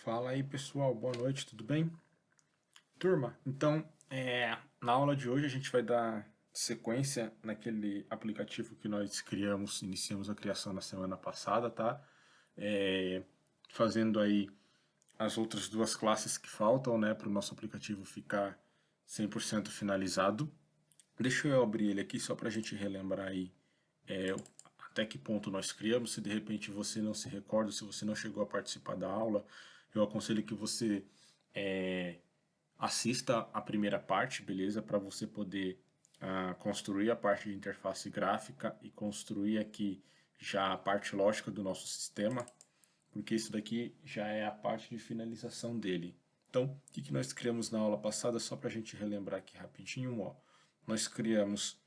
Fala aí pessoal, boa noite, tudo bem? Turma, então na aula de hoje a gente vai dar sequência naquele aplicativo que nós iniciamos a criação na semana passada, tá? É, Fazendo aí as outras duas classes que faltam, né, para o nosso aplicativo ficar 100% finalizado. Deixa eu abrir ele aqui só para a gente relembrar aí é, até que ponto nós criamos. Se de repente você não se recorda, se você não chegou a participar da aula, eu aconselho que você é, assista a primeira parte, beleza? Para você poder construir a parte de interface gráfica e construir aqui já a parte lógica do nosso sistema, porque isso daqui já é a parte de finalização dele. Então, o que nós criamos na aula passada, só para a gente relembrar aqui rapidinho, ó. Nós criamos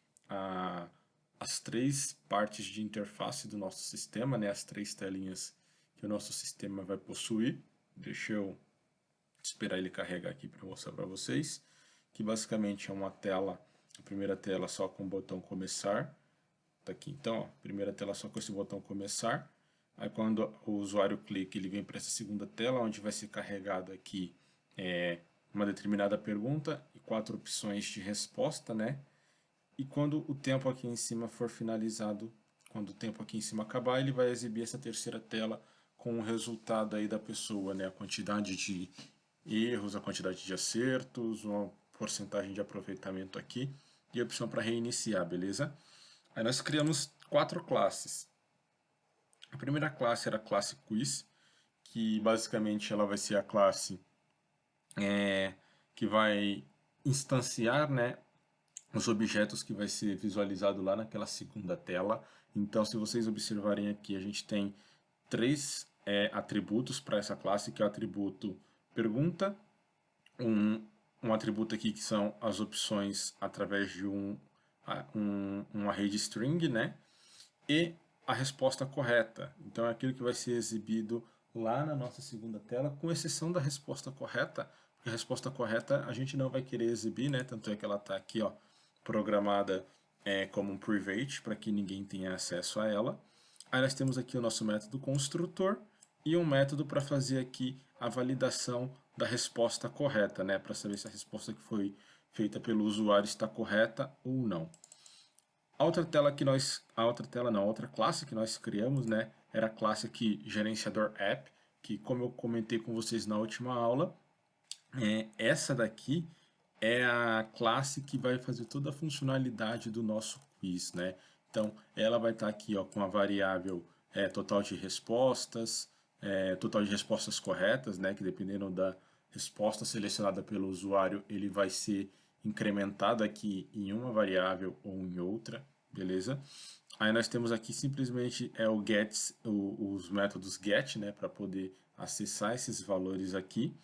as três partes de interface do nosso sistema, né, as três telinhas que o nosso sistema vai possuir. Deixa eu esperar ele carregar aqui para mostrar para vocês, que basicamente é uma tela, a primeira tela só com o botão começar, tá aqui então, ó, primeira tela só com esse botão começar, aí quando o usuário clica ele vem para essa segunda tela, onde vai ser carregado aqui uma determinada pergunta e 4 opções de resposta, né? E quando o tempo aqui em cima for finalizado, quando o tempo aqui em cima acabar, ele vai exibir essa terceira tela com o resultado aí da pessoa, né? A quantidade de erros, a quantidade de acertos, uma porcentagem de aproveitamento aqui e a opção para reiniciar, beleza? Aí nós criamos 4 classes. A primeira classe era a classe Quiz, que basicamente ela vai ser a classe que vai instanciar, né, os objetos que vai ser visualizado lá naquela segunda tela. Então, se vocês observarem aqui, a gente tem três atributos para essa classe, que é o atributo pergunta, um atributo aqui que são as opções através de um array de string, né? E a resposta correta. Então é aquilo que vai ser exibido lá na nossa segunda tela, com exceção da resposta correta, porque a resposta correta a gente não vai querer exibir, né? Tanto é que ela está aqui, ó, programada como um private, para que ninguém tenha acesso a ela. Aí nós temos aqui o nosso método construtor e um método para fazer aqui a validação da resposta correta, né? Para saber se a resposta que foi feita pelo usuário está correta ou não. A outra tela que nós, a outra tela não, a outra classe que nós criamos, né, era a classe aqui gerenciador app, que como eu comentei com vocês na última aula, essa daqui é a classe que vai fazer toda a funcionalidade do nosso quiz, né? Então, ela vai estar aqui, ó, com a variável total de respostas corretas, né? Que dependendo da resposta selecionada pelo usuário, ele vai ser incrementado aqui em uma variável ou em outra, beleza? Aí nós temos aqui simplesmente o get, os métodos get, né? Para poder acessar esses valores aqui.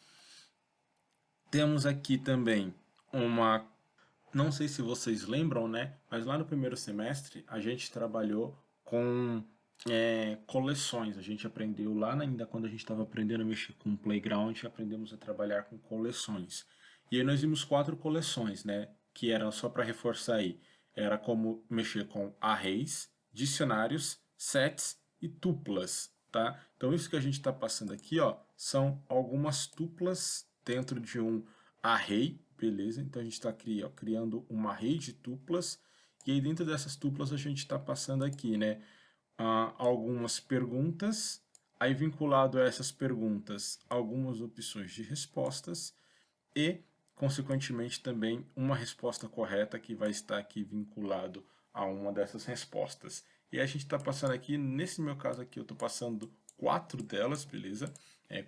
Temos aqui também uma, não sei se vocês lembram, né? Mas lá no primeiro semestre a gente trabalhou com coleções. A gente aprendeu lá ainda quando a gente estava aprendendo a mexer com Playground, aprendemos a trabalhar com coleções. E aí nós vimos 4 coleções, né? Que eram só para reforçar aí. Era como mexer com arrays, dicionários, sets e tuplas, tá? Então isso que a gente está passando aqui, ó, são algumas tuplas dentro de um array, beleza? Então a gente está criando uma array de tuplas e aí dentro dessas tuplas a gente está passando aqui, né, algumas perguntas, aí vinculado a essas perguntas algumas opções de respostas e consequentemente também uma resposta correta que vai estar aqui vinculado a uma dessas respostas. E a gente está passando aqui, nesse meu caso aqui, eu estou passando 4 delas, beleza?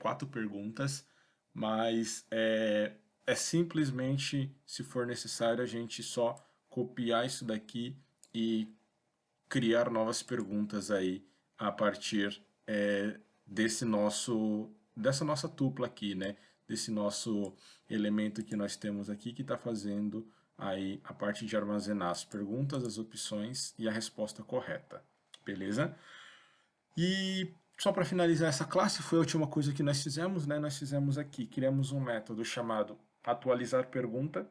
4 perguntas, mas é simplesmente, se for necessário, a gente só copiar isso daqui e criar novas perguntas aí a partir dessa nossa tupla aqui, né? Desse nosso elemento que nós temos aqui que está fazendo aí a parte de armazenar as perguntas, as opções e a resposta correta, beleza? E só para finalizar essa classe, foi a última coisa que nós fizemos, né? Nós fizemos aqui, criamos um método chamado atualizar pergunta,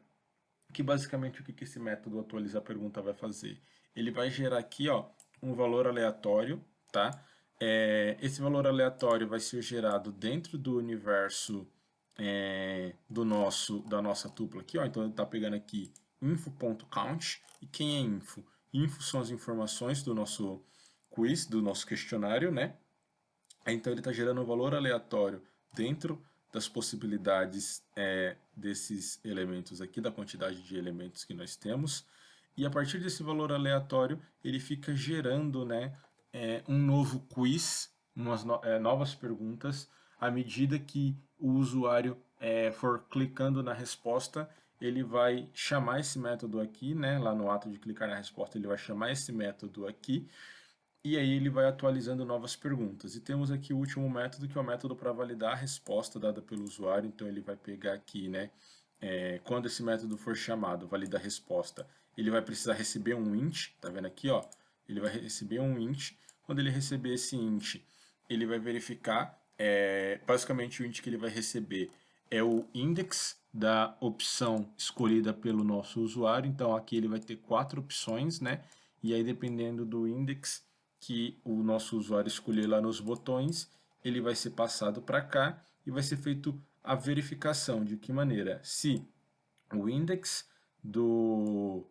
que basicamente o que esse método atualizar pergunta vai fazer? Ele vai gerar aqui, ó, um valor aleatório, tá? Esse valor aleatório vai ser gerado dentro do universo da nossa tupla aqui, ó. Então ele está pegando aqui info.count. E quem é info? Info são as informações do nosso quiz, do nosso questionário, né? Então ele está gerando um valor aleatório dentro das possibilidades desses elementos aqui, da quantidade de elementos que nós temos. E a partir desse valor aleatório, ele fica gerando, né, um novo quiz, novas perguntas, à medida que o usuário for clicando na resposta, ele vai chamar esse método aqui, né, lá no ato de clicar na resposta, ele vai chamar esse método aqui, e aí ele vai atualizando novas perguntas. E temos aqui o último método, que é o método para validar a resposta dada pelo usuário. Então ele vai pegar aqui, né, quando esse método for chamado, valida a resposta, ele vai precisar receber um int, tá vendo aqui, ó? Ele vai receber um int. Quando ele receber esse int, ele vai verificar, basicamente o int que ele vai receber é o index da opção escolhida pelo nosso usuário. Então aqui ele vai ter 4 opções, né? E aí dependendo do index que o nosso usuário escolher lá nos botões, ele vai ser passado para cá e vai ser feito a verificação. De que maneira? Se o index do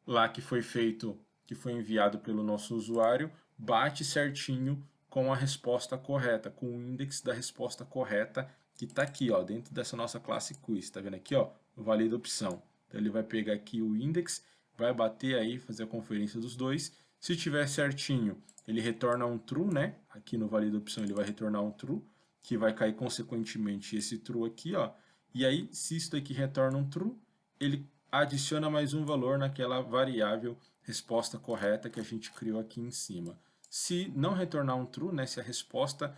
lá que foi feito, que foi enviado pelo nosso usuário, bate certinho com a resposta correta, com o index da resposta correta que está aqui, ó, dentro dessa nossa classe quiz. Está vendo aqui, ó, valida opção. Então ele vai pegar aqui o index, vai bater aí, fazer a conferência dos dois. Se tiver certinho, ele retorna um true, né? Aqui no valida opção ele vai retornar um true, que vai cair consequentemente esse true aqui, ó. E aí, se isso daqui retorna um true, ele adiciona mais um valor naquela variável resposta correta que a gente criou aqui em cima. Se não retornar um true, né, se a resposta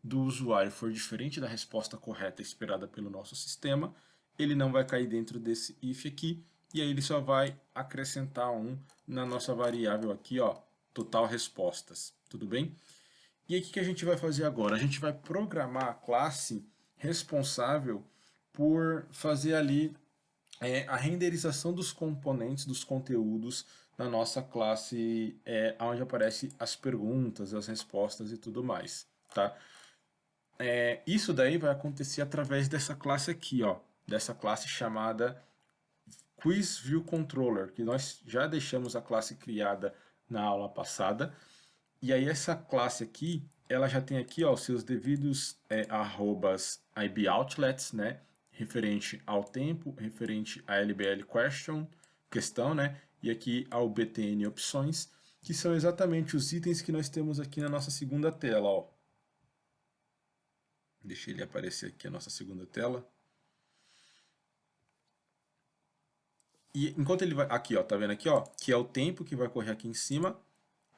do usuário for diferente da resposta correta esperada pelo nosso sistema, ele não vai cair dentro desse if aqui, e aí ele só vai acrescentar um na nossa variável aqui, ó, total respostas, tudo bem? E aí o que a gente vai fazer agora? A gente vai programar a classe responsável por fazer ali a renderização dos componentes, dos conteúdos na nossa classe, onde aparecem as perguntas, as respostas e tudo mais, tá? Isso daí vai acontecer através dessa classe aqui, ó, dessa classe chamada QuizViewController, que nós já deixamos a classe criada na aula passada. E aí essa classe aqui, ela já tem aqui, ó, os seus devidos arrobas IBOutlets, né? Referente ao tempo, referente a LBL question, questão, né? E aqui ao BTN opções, que são exatamente os itens que nós temos aqui na nossa segunda tela, ó. Deixa ele aparecer aqui a nossa segunda tela. E enquanto ele vai, aqui ó, tá vendo aqui ó, que é o tempo que vai correr aqui em cima,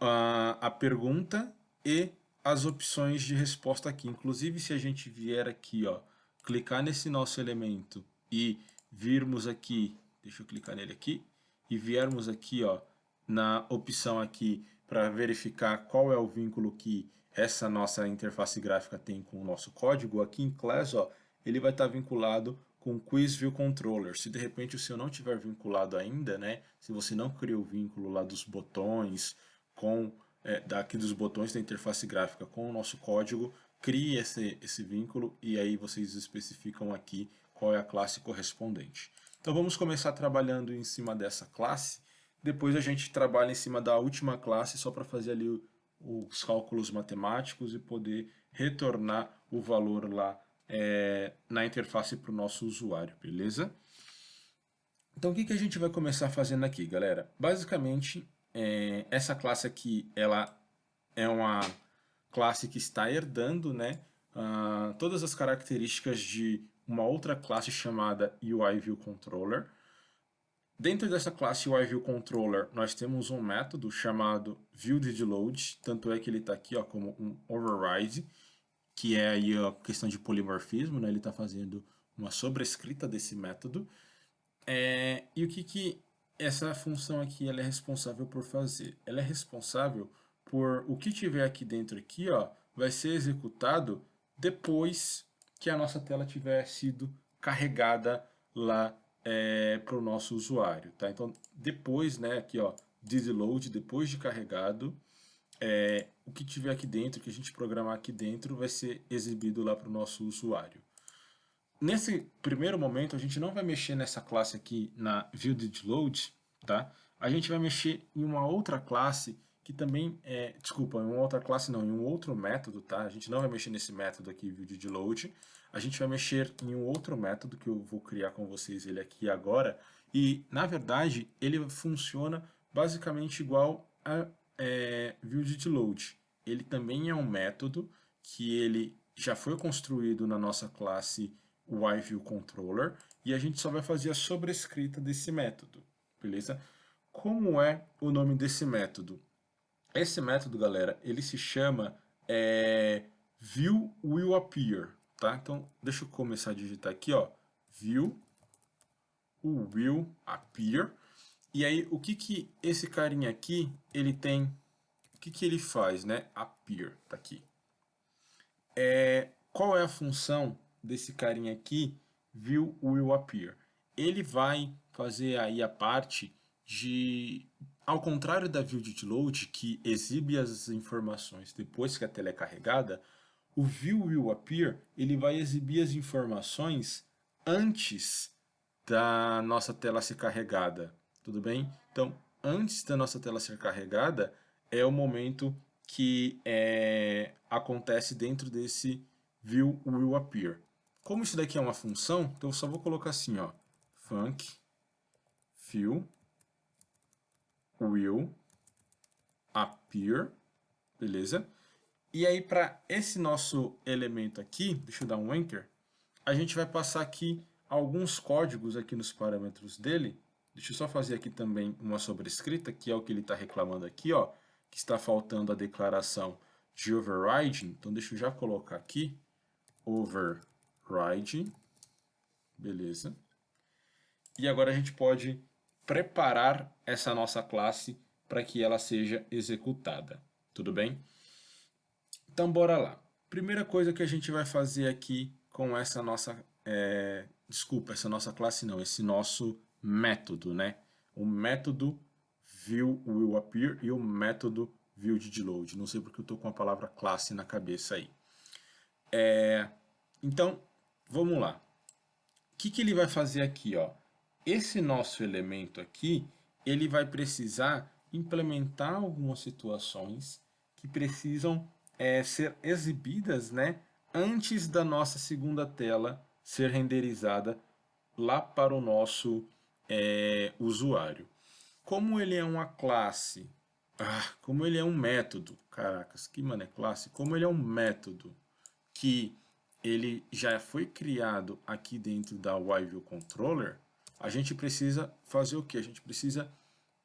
a pergunta e as opções de resposta aqui. Inclusive, se a gente vier aqui, ó, clicar nesse nosso elemento e virmos aqui, deixa eu clicar nele aqui, e viermos aqui, ó, na opção aqui para verificar qual é o vínculo que essa nossa interface gráfica tem com o nosso código, aqui em class, ó, ele vai estar vinculado com QuizViewController. Se de repente o seu não tiver vinculado ainda, né, se você não criou o vínculo lá dos botões, daqui dos botões da interface gráfica com o nosso código, crie esse vínculo e aí vocês especificam aqui qual é a classe correspondente. Então vamos começar trabalhando em cima dessa classe, depois a gente trabalha em cima da última classe só para fazer ali os cálculos matemáticos e poder retornar o valor lá na interface para o nosso usuário, beleza? Então o que a gente vai começar fazendo aqui, galera? Basicamente, essa classe aqui, ela é uma classe que está herdando, né, todas as características de uma outra classe chamada UIViewController. Dentro dessa classe UIViewController, nós temos um método chamado ViewDidLoad, tanto é que ele está aqui ó, como um override, que é aí a questão de polimorfismo, né, ele está fazendo uma sobrescrita desse método. E o que essa função aqui ela é responsável por fazer? Ela é responsável por o que tiver aqui dentro aqui, ó, vai ser executado depois que a nossa tela tiver sido carregada lá para o nosso usuário, tá? Então depois, né, aqui ó, did load, depois de carregado, o que tiver aqui dentro, que a gente programar aqui dentro, vai ser exibido lá para o nosso usuário. Nesse primeiro momento, a gente não vai mexer nessa classe aqui na ViewDidLoad, tá? A gente vai mexer em uma outra classe que também desculpa, em uma outra classe não, em um outro método, tá? A gente não vai mexer nesse método aqui, ViewDidLoad. A gente vai mexer em um outro método que eu vou criar com vocês ele aqui agora. E, na verdade, ele funciona basicamente igual a ViewDidLoad. Ele também é um método que ele já foi construído na nossa classe YViewController e a gente só vai fazer a sobrescrita desse método, beleza? Como é o nome desse método? Esse método, galera, ele se chama ViewWillAppear, tá? Então, deixa eu começar a digitar aqui, ó, ViewWillAppear. E aí, o que que esse carinha aqui, ele tem, o que que ele faz, né? Appear, tá aqui. Qual é a função desse carinha aqui, ViewWillAppear? Ele vai fazer aí a parte de, ao contrário da ViewDidLoad, que exibe as informações depois que a tela é carregada, o ViewWillAppear ele vai exibir as informações antes da nossa tela ser carregada, tudo bem? Então, antes da nossa tela ser carregada, é o momento que acontece dentro desse ViewWillAppear. Como isso daqui é uma função, então eu só vou colocar assim, ó, func ViewWillAppear, beleza? E aí, para esse nosso elemento aqui, deixa eu dar um Enter, a gente vai passar aqui alguns códigos aqui nos parâmetros dele. Deixa eu só fazer aqui também uma sobrescrita, que é o que ele está reclamando aqui, ó, que está faltando a declaração de overriding. Então, deixa eu já colocar aqui, overriding, beleza. E agora a gente pode preparar essa nossa classe para que ela seja executada, tudo bem? Então, bora lá. Primeira coisa que a gente vai fazer aqui com essa nossa, essa nossa classe não, esse nosso método, né? O método ViewWillAppear e o método ViewDidLoad. Não sei porque eu estou com a palavra classe na cabeça aí. Então, vamos lá. O que que ele vai fazer aqui, ó? Esse nosso elemento aqui, ele vai precisar implementar algumas situações que precisam ser exibidas, né, antes da nossa segunda tela ser renderizada lá para o nosso usuário. Como ele é uma classe, como ele é um método, caracas, que mano é classe? Como ele é um método que ele já foi criado aqui dentro da YViewController, a gente precisa fazer o que? A gente precisa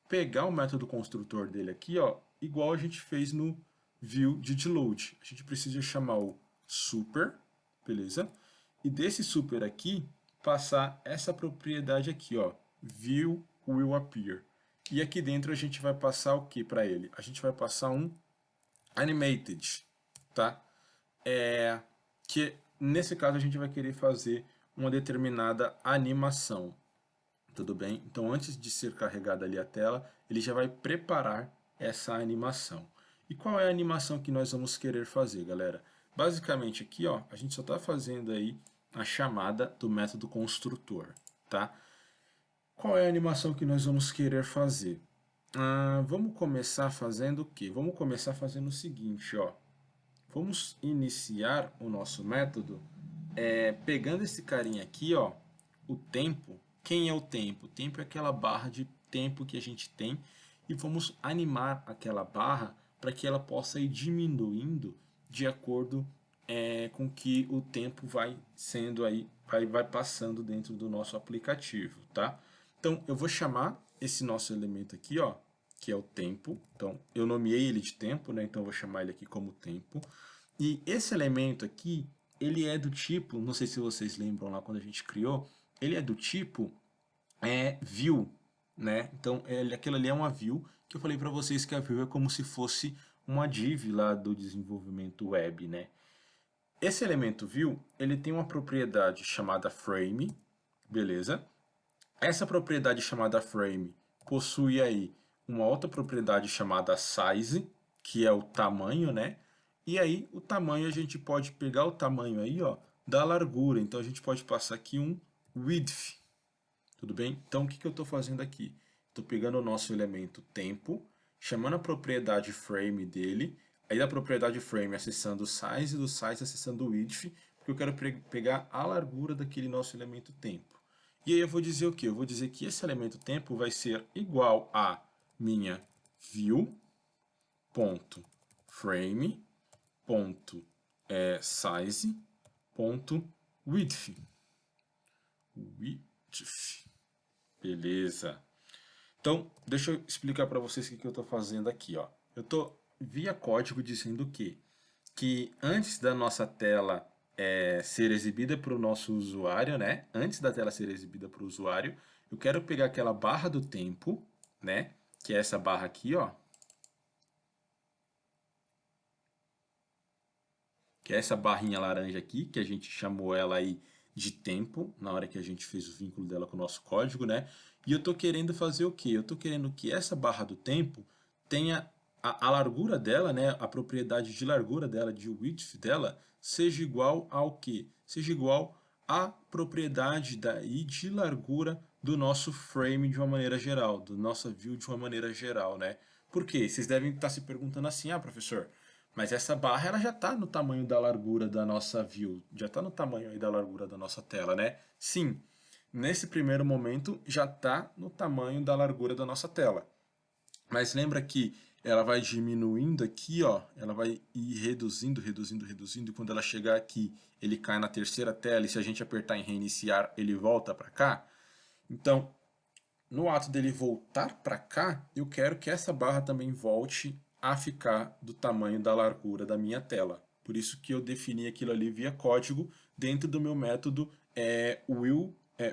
pegar o método construtor dele aqui, ó, igual a gente fez no ViewDidLoad. A gente precisa chamar o super, beleza? E desse super aqui, passar essa propriedade aqui, ó, ViewWillAppear. E aqui dentro a gente vai passar o que para ele? A gente vai passar um animated, tá? Que nesse caso a gente vai querer fazer uma determinada animação, tudo bem? Então antes de ser carregada ali a tela, ele já vai preparar essa animação. E qual é a animação que nós vamos querer fazer, galera? Basicamente aqui, ó, a gente só está fazendo aí a chamada do método construtor, tá? Qual é a animação que nós vamos querer fazer? Vamos começar fazendo o quê? Vamos começar fazendo o seguinte, ó. Vamos iniciar o nosso método pegando esse carinha aqui, ó, o tempo. Quem é o tempo? O tempo é aquela barra de tempo que a gente tem e vamos animar aquela barra para que ela possa ir diminuindo de acordo com que o tempo vai sendo aí, vai passando dentro do nosso aplicativo, tá? Então eu vou chamar esse nosso elemento aqui, ó, que é o tempo. Então eu nomeei ele de tempo, né? Então eu vou chamar ele aqui como tempo. E esse elemento aqui, ele é do tipo, não sei se vocês lembram lá quando a gente criou, ele é do tipo view, né? Então aquilo ali é uma view, que eu falei para vocês que a view é como se fosse uma div lá do desenvolvimento web, né? Esse elemento view, ele tem uma propriedade chamada frame, beleza? Essa propriedade chamada frame possui aí uma outra propriedade chamada size, que é o tamanho, né? E aí o tamanho a gente pode pegar o tamanho aí, ó, da largura. Então a gente pode passar aqui um width, tudo bem? Então o que eu estou fazendo aqui? Estou pegando o nosso elemento tempo, chamando a propriedade frame dele, aí da propriedade frame acessando o size, do size acessando o width, porque eu quero pegar a largura daquele nosso elemento tempo. E aí eu vou dizer o quê? Eu vou dizer que esse elemento tempo vai ser igual a minha view.frame.size.width. Beleza. Então, deixa eu explicar para vocês o que eu estou fazendo aqui, ó. Eu estou via código dizendo que antes da nossa tela ser exibida para o nosso usuário, né? Antes da tela ser exibida para o usuário, eu quero pegar aquela barra do tempo, né? Que é essa barra aqui, ó. Que é essa barrinha laranja aqui, que a gente chamou ela aí de tempo, na hora que a gente fez o vínculo dela com o nosso código, né? E eu estou querendo fazer o quê? Eu estou querendo que essa barra do tempo tenha a largura dela, né? A propriedade de largura dela, de width dela, seja igual ao quê? Seja igual à propriedade daí de largura do nosso frame de uma maneira geral, do nosso view de uma maneira geral, né? Por quê? Vocês devem estar se perguntando assim, ah, professor, mas essa barra ela já está no tamanho da largura da nossa view, já está no tamanho aí da largura da nossa tela, né? Sim, nesse primeiro momento já está no tamanho da largura da nossa tela. Mas lembra que ela vai diminuindo aqui, ó, ela vai ir reduzindo, reduzindo, reduzindo, e quando ela chegar aqui, ele cai na terceira tela, e se a gente apertar em reiniciar, ele volta para cá. Então, no ato dele voltar para cá, eu quero que essa barra também volte a ficar do tamanho da largura da minha tela. Por isso que eu defini aquilo ali via código dentro do meu método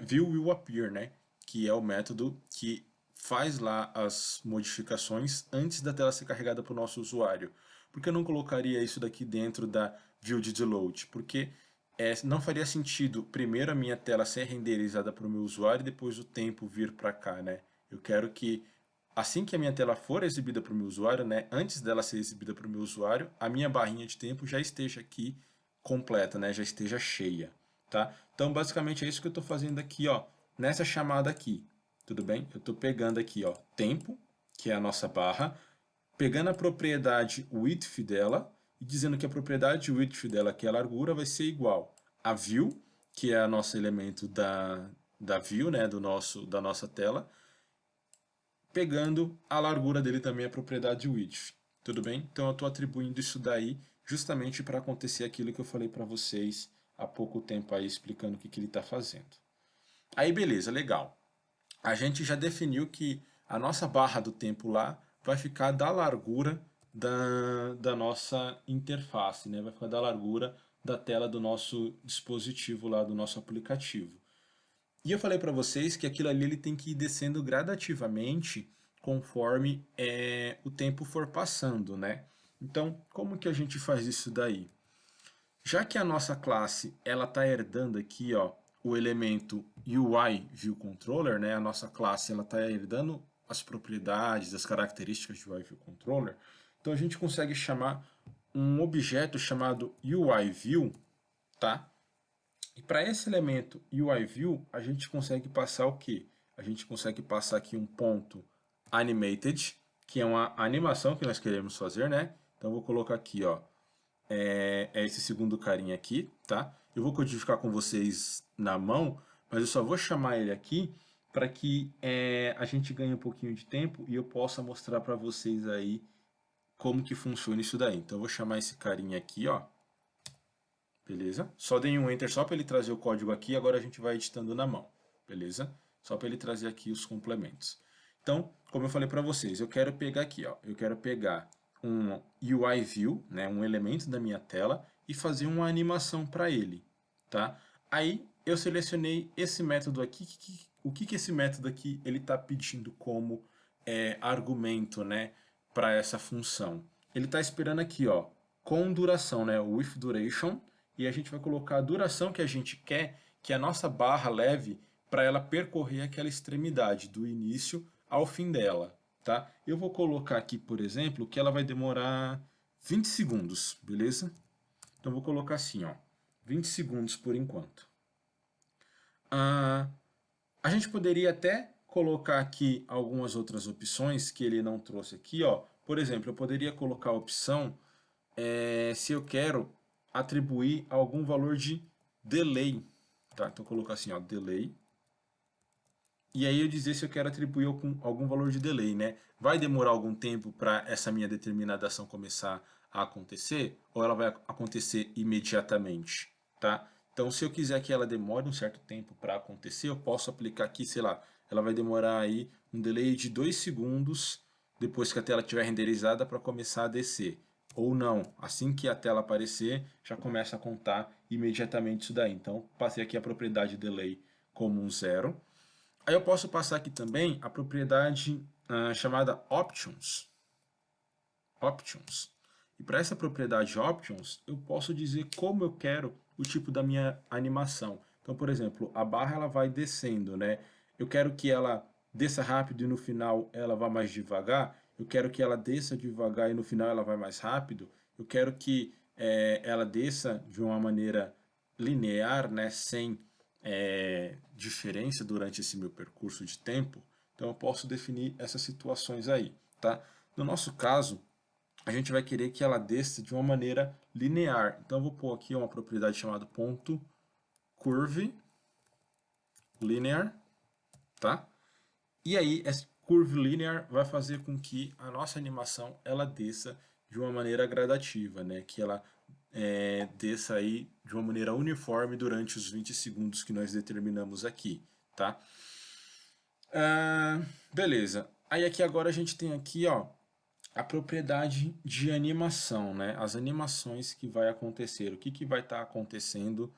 view_will_appear, né? Que é o método que faz lá as modificações antes da tela ser carregada para o nosso usuário. Por que eu não colocaria isso daqui dentro da view_didLoad? Porque não faria sentido primeiro a minha tela ser renderizada para o meu usuário e depois o tempo vir para cá, né? Eu quero que assim que a minha tela for exibida para o meu usuário, né, antes dela ser exibida para o meu usuário, a minha barrinha de tempo já esteja aqui completa, né, já esteja cheia, tá? Então, basicamente é isso que eu estou fazendo aqui, ó, nessa chamada aqui, tudo bem? Eu estou pegando aqui, ó, tempo, que é a nossa barra, pegando a propriedade width dela e dizendo que a propriedade width dela, que é a largura, vai ser igual a view, que é o nosso elemento da view, né, da nossa tela, pegando a largura dele também, a propriedade width. Tudo bem? Então eu estou atribuindo isso daí justamente para acontecer aquilo que eu falei para vocês há pouco tempo aí, explicando o que ele está fazendo. Aí beleza, legal. A gente já definiu que a nossa barra do tempo lá vai ficar da largura da nossa interface, né? Vai ficar da largura da tela do nosso dispositivo lá, do nosso aplicativo. E eu falei para vocês que aquilo ali ele tem que ir descendo gradativamente conforme o tempo for passando, né? Então, como que a gente faz isso daí? Já que a nossa classe ela está herdando aqui, ó, o elemento UI View Controller, né? A nossa classe ela está herdando as propriedades, as características de UI View Controller. Então a gente consegue chamar um objeto chamado UI View, tá? E para esse elemento UIView, a gente consegue passar o quê? A gente consegue passar aqui um ponto animated, que é uma animação que nós queremos fazer, né? Então eu vou colocar aqui, ó, esse segundo carinha aqui, tá? Eu vou codificar com vocês na mão, mas eu só vou chamar ele aqui para que a gente ganhe um pouquinho de tempo e eu possa mostrar para vocês aí como que funciona isso daí. Então eu vou chamar esse carinha aqui, ó. Beleza? Só dei um Enter só para ele trazer o código aqui, agora a gente vai editando na mão. Beleza? Só para ele trazer aqui os complementos. Então, como eu falei para vocês, eu quero pegar aqui, ó, eu quero pegar um UI View, né, um elemento da minha tela, e fazer uma animação para ele. Tá? Aí eu selecionei esse método aqui. O que esse método aqui ele está pedindo como argumento, né, para essa função? Ele está esperando aqui, ó, com duração, né, with duration, e a gente vai colocar a duração que a gente quer que a nossa barra leve para ela percorrer aquela extremidade do início ao fim dela, tá? Eu vou colocar aqui, por exemplo, que ela vai demorar 20 segundos, beleza? Então, eu vou colocar assim, ó, 20 segundos por enquanto. A gente poderia até colocar aqui algumas outras opções que ele não trouxe aqui, ó. Por exemplo, eu poderia colocar a opção se eu quero atribuir algum valor de delay, tá? Então, colocar assim, ó, delay. E aí eu dizer se eu quero atribuir algum valor de delay, né? Vai demorar algum tempo para essa minha determinada ação começar a acontecer? Ou ela vai acontecer imediatamente, tá? Então, se eu quiser que ela demore um certo tempo para acontecer, eu posso aplicar aqui, sei lá, ela vai demorar aí um delay de 2 segundos depois que a tela estiver renderizada para começar a descer. Ou não, assim que a tela aparecer, já começa a contar imediatamente isso daí. Então, passei aqui a propriedade delay como um zero. Aí eu posso passar aqui também a propriedade chamada options. Options. E para essa propriedade options, eu posso dizer como eu quero o tipo da minha animação. Então, por exemplo, a barra ela vai descendo, né? Eu quero que ela desça rápido e no final ela vá mais devagar. Eu quero que ela desça devagar e no final ela vai mais rápido. Eu quero que ela desça de uma maneira linear, né? Sem diferença durante esse meu percurso de tempo. Então, eu posso definir essas situações aí, tá? No nosso caso, a gente vai querer que ela desça de uma maneira linear. Então, eu vou pôr aqui uma propriedade chamada ponto curve linear, tá? E aí, esse curve linear vai fazer com que a nossa animação ela desça de uma maneira gradativa, né? Que ela desça aí de uma maneira uniforme durante os 20 segundos que nós determinamos aqui, tá? Beleza. Aí aqui agora a gente tem aqui, ó, a propriedade de animação, né? As animações que vai acontecer, o que, que vai estar acontecendo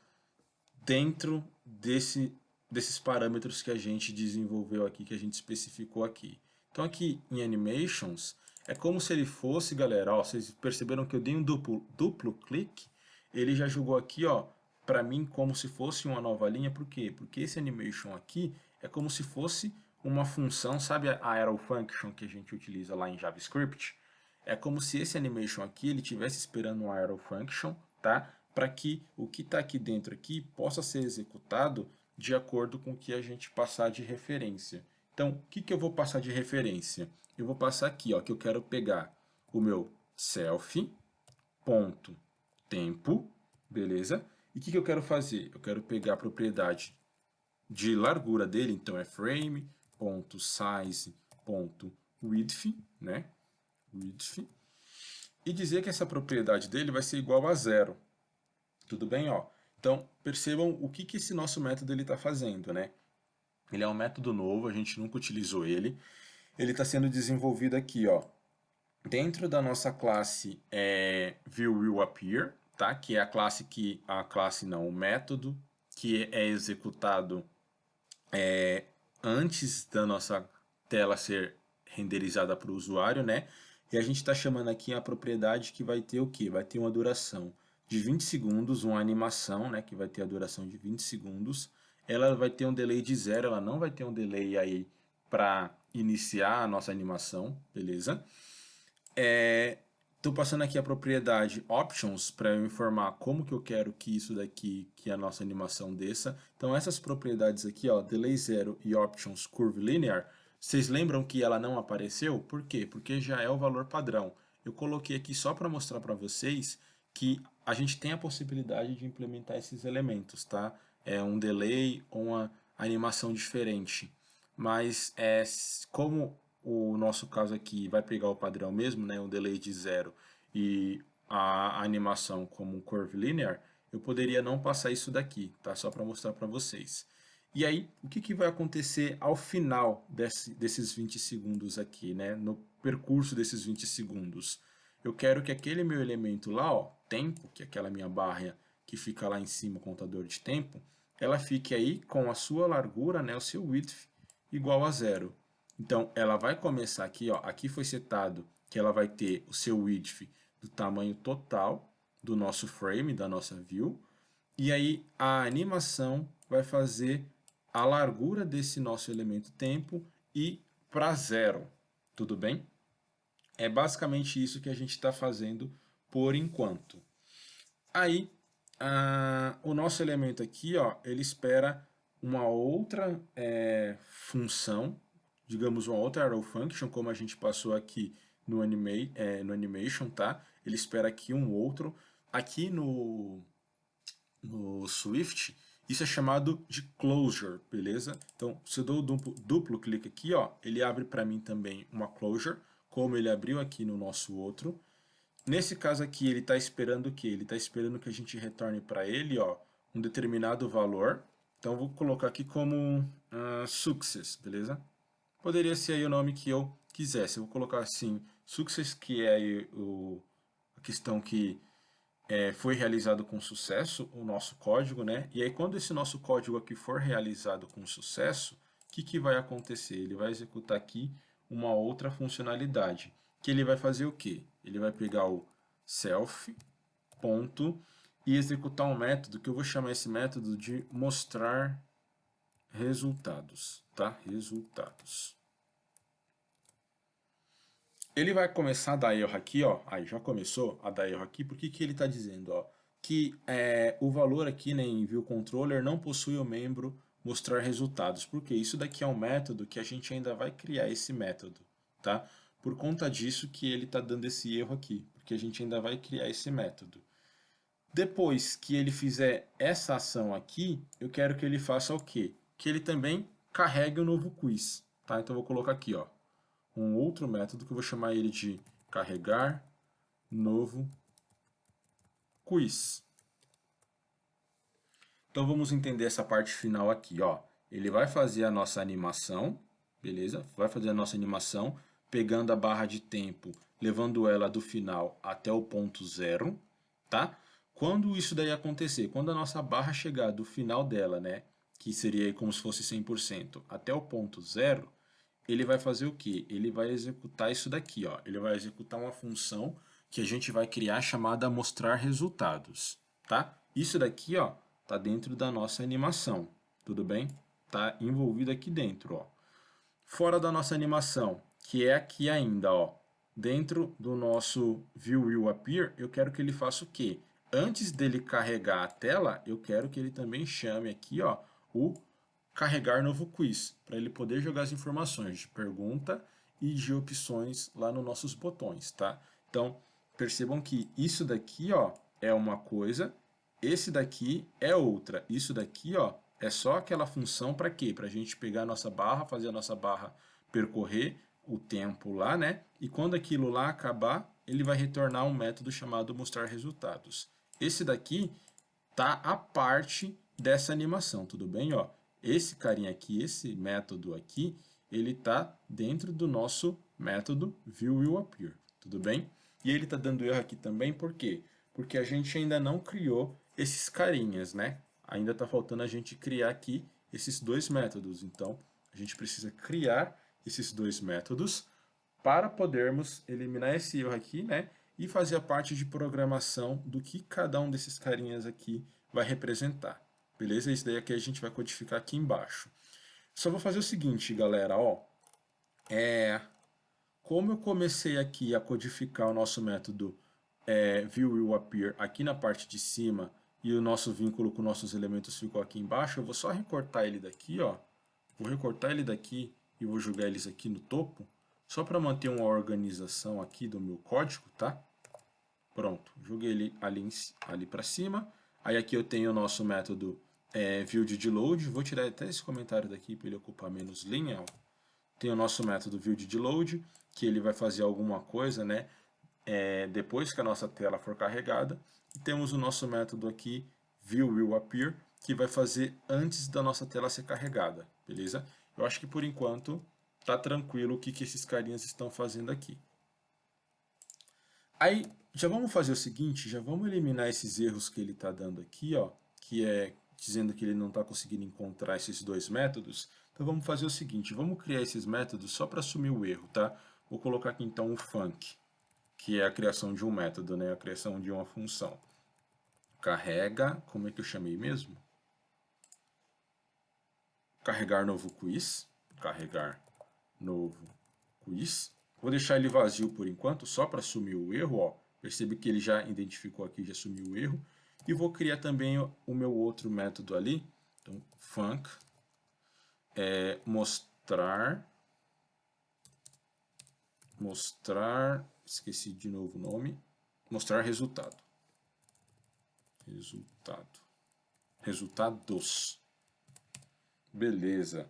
dentro desses parâmetros que a gente desenvolveu aqui, que a gente especificou aqui. Então aqui em Animations, é como se ele fosse, galera, ó, vocês perceberam que eu dei um duplo clique, ele já jogou aqui, ó, para mim como se fosse uma nova linha, por quê? Porque esse Animation aqui é como se fosse uma função, sabe a arrow function que a gente utiliza lá em JavaScript? É como se esse animation aqui ele estivesse esperando um arrow function, tá? Para que o que está aqui dentro aqui possa ser executado de acordo com o que a gente passar de referência. Então, o que, que eu vou passar de referência? Eu vou passar aqui, ó, que eu quero pegar o meu self.tempo, beleza? E o que, que eu quero fazer? Eu quero pegar a propriedade de largura dele, então é frame.size.width, né? Width, e dizer que essa propriedade dele vai ser igual a zero. Tudo bem? Ó? Então, percebam o que, que esse nosso método está fazendo, né? Ele é um método novo, a gente nunca utilizou ele. Ele está sendo desenvolvido aqui, ó, dentro da nossa classe ViewWillAppear, tá? Que é a classe o método que é executado antes da nossa tela ser renderizada para o usuário, né? E a gente está chamando aqui a propriedade que vai ter o quê? Vai ter uma duração de 20 segundos, uma animação, né? Que vai ter a duração de 20 segundos. Ela vai ter um delay de zero, ela não vai ter um delay aí para iniciar a nossa animação, beleza? Estou passando aqui a propriedade options para eu informar como que eu quero que isso daqui, que a nossa animação desça. Então essas propriedades aqui, ó, delay zero e options curve linear, vocês lembram que ela não apareceu? Por quê? Porque já é o valor padrão. Eu coloquei aqui só para mostrar para vocês que a gente tem a possibilidade de implementar esses elementos, tá? É um delay ou uma animação diferente. Mas como o nosso caso aqui vai pegar o padrão mesmo, né, um delay de zero e a animação como um curve linear, eu poderia não passar isso daqui, tá? Só para mostrar para vocês. E aí, o que, que vai acontecer ao final desses 20 segundos aqui, né? No percurso desses 20 segundos? Eu quero que aquele meu elemento lá, ó, tempo, que é aquela minha barra que fica lá em cima, o contador de tempo, ela fique aí com a sua largura, né, o seu width, igual a zero. Então, ela vai começar aqui, ó, aqui foi setado que ela vai ter o seu width do tamanho total do nosso frame, da nossa view, e aí a animação vai fazer a largura desse nosso elemento tempo e para zero. Tudo bem? É basicamente isso que a gente está fazendo por enquanto. Aí, o nosso elemento aqui, ó, ele espera uma outra função, digamos uma outra arrow function, como a gente passou aqui no animation, tá? Ele espera aqui um outro. Aqui no Swift, isso é chamado de closure, beleza? Então, se eu dou o duplo clique aqui, ó, ele abre para mim também uma closure, como ele abriu aqui no nosso outro. Nesse caso aqui, ele está esperando o quê? Ele está esperando que a gente retorne para ele, ó, um determinado valor. Então, eu vou colocar aqui como success, beleza? Poderia ser aí o nome que eu quisesse. Eu vou colocar assim, success, que é aí a questão que foi realizado com sucesso o nosso código, né? E aí quando esse nosso código aqui for realizado com sucesso, o que vai acontecer? Ele vai executar aqui uma outra funcionalidade, que ele vai fazer o quê? Ele vai pegar o self, ponto, e executar um método que eu vou chamar esse método de mostrar resultados, tá? Resultados. Ele vai começar a dar erro aqui, ó. Aí já começou a dar erro aqui. Por que que ele está dizendo, ó? Que o valor aqui, né, em viewController não possui o membro mostrar resultados. Porque isso daqui é um método que a gente ainda vai criar esse método, tá? Por conta disso que ele está dando esse erro aqui. Porque a gente ainda vai criar esse método. Depois que ele fizer essa ação aqui, eu quero que ele faça o quê? Que ele também carregue o novo quiz, tá? Então eu vou colocar aqui, ó, um outro método que eu vou chamar ele de carregar novo quiz. Então vamos entender essa parte final aqui, ó. Ele vai fazer a nossa animação, beleza? Vai fazer a nossa animação pegando a barra de tempo, levando ela do final até o ponto zero, tá? Quando isso daí acontecer, quando a nossa barra chegar do final dela, né, que seria como se fosse 100%, até o ponto zero, ele vai fazer o quê? Ele vai executar isso daqui, ó. Ele vai executar uma função que a gente vai criar chamada mostrar resultados, tá? Isso daqui, ó, tá dentro da nossa animação, tudo bem? Tá envolvido aqui dentro, ó. Fora da nossa animação, que é aqui ainda, ó, dentro do nosso View Will Appear, eu quero que ele faça o quê? Antes dele carregar a tela, eu quero que ele também chame aqui, ó, o carregar novo quiz, para ele poder jogar as informações de pergunta e de opções lá nos nossos botões, tá? Então, percebam que isso daqui, ó, é uma coisa, esse daqui é outra. Isso daqui, ó, é só aquela função para quê? Para a gente pegar a nossa barra, fazer a nossa barra percorrer o tempo lá, né? E quando aquilo lá acabar, ele vai retornar um método chamado mostrar resultados. Esse daqui tá a parte dessa animação, tudo bem? Ó, esse carinha aqui, esse método aqui, ele tá dentro do nosso método ViewWillAppear, tudo bem? E ele tá dando erro aqui também, por quê? Porque a gente ainda não criou esses carinhas, né? Ainda tá faltando a gente criar aqui esses dois métodos. Então, a gente precisa criar esses dois métodos para podermos eliminar esse erro aqui, né? E fazer a parte de programação do que cada um desses carinhas aqui vai representar. Beleza? Isso daí aqui a gente vai codificar aqui embaixo. Só vou fazer o seguinte, galera, ó. Como eu comecei aqui a codificar o nosso método ViewWillAppear aqui na parte de cima e o nosso vínculo com nossos elementos ficou aqui embaixo, eu vou só recortar ele daqui, ó. Vou recortar ele daqui e vou jogar eles aqui no topo, só para manter uma organização aqui do meu código, tá? Pronto, joguei ele ali para cima. Aí aqui eu tenho o nosso método viewDidLoad. Vou tirar até esse comentário daqui para ele ocupar menos linha. Ó. Tem o nosso método viewDidLoad, que ele vai fazer alguma coisa, né? Depois que a nossa tela for carregada. E temos o nosso método aqui, ViewWillAppear, que vai fazer antes da nossa tela ser carregada, beleza? Eu acho que por enquanto tá tranquilo o que esses carinhas estão fazendo aqui. Aí, já vamos fazer o seguinte, já vamos eliminar esses erros que ele está dando aqui, ó, que é dizendo que ele não está conseguindo encontrar esses dois métodos. Então vamos fazer o seguinte, vamos criar esses métodos só para assumir o erro, tá? Vou colocar aqui então o func, que é a criação de um método, né? A criação de uma função. Carrega, como é que eu chamei mesmo? Carregar novo quiz, carregar novo quiz. vou deixar ele vazio por enquanto, só para assumir o erro, ó. Percebe que ele já identificou aqui, já assumiu o erro. E vou criar também o meu outro método ali. Então, func mostrar, esqueci de novo o nome, mostrar resultado. Resultados. Beleza.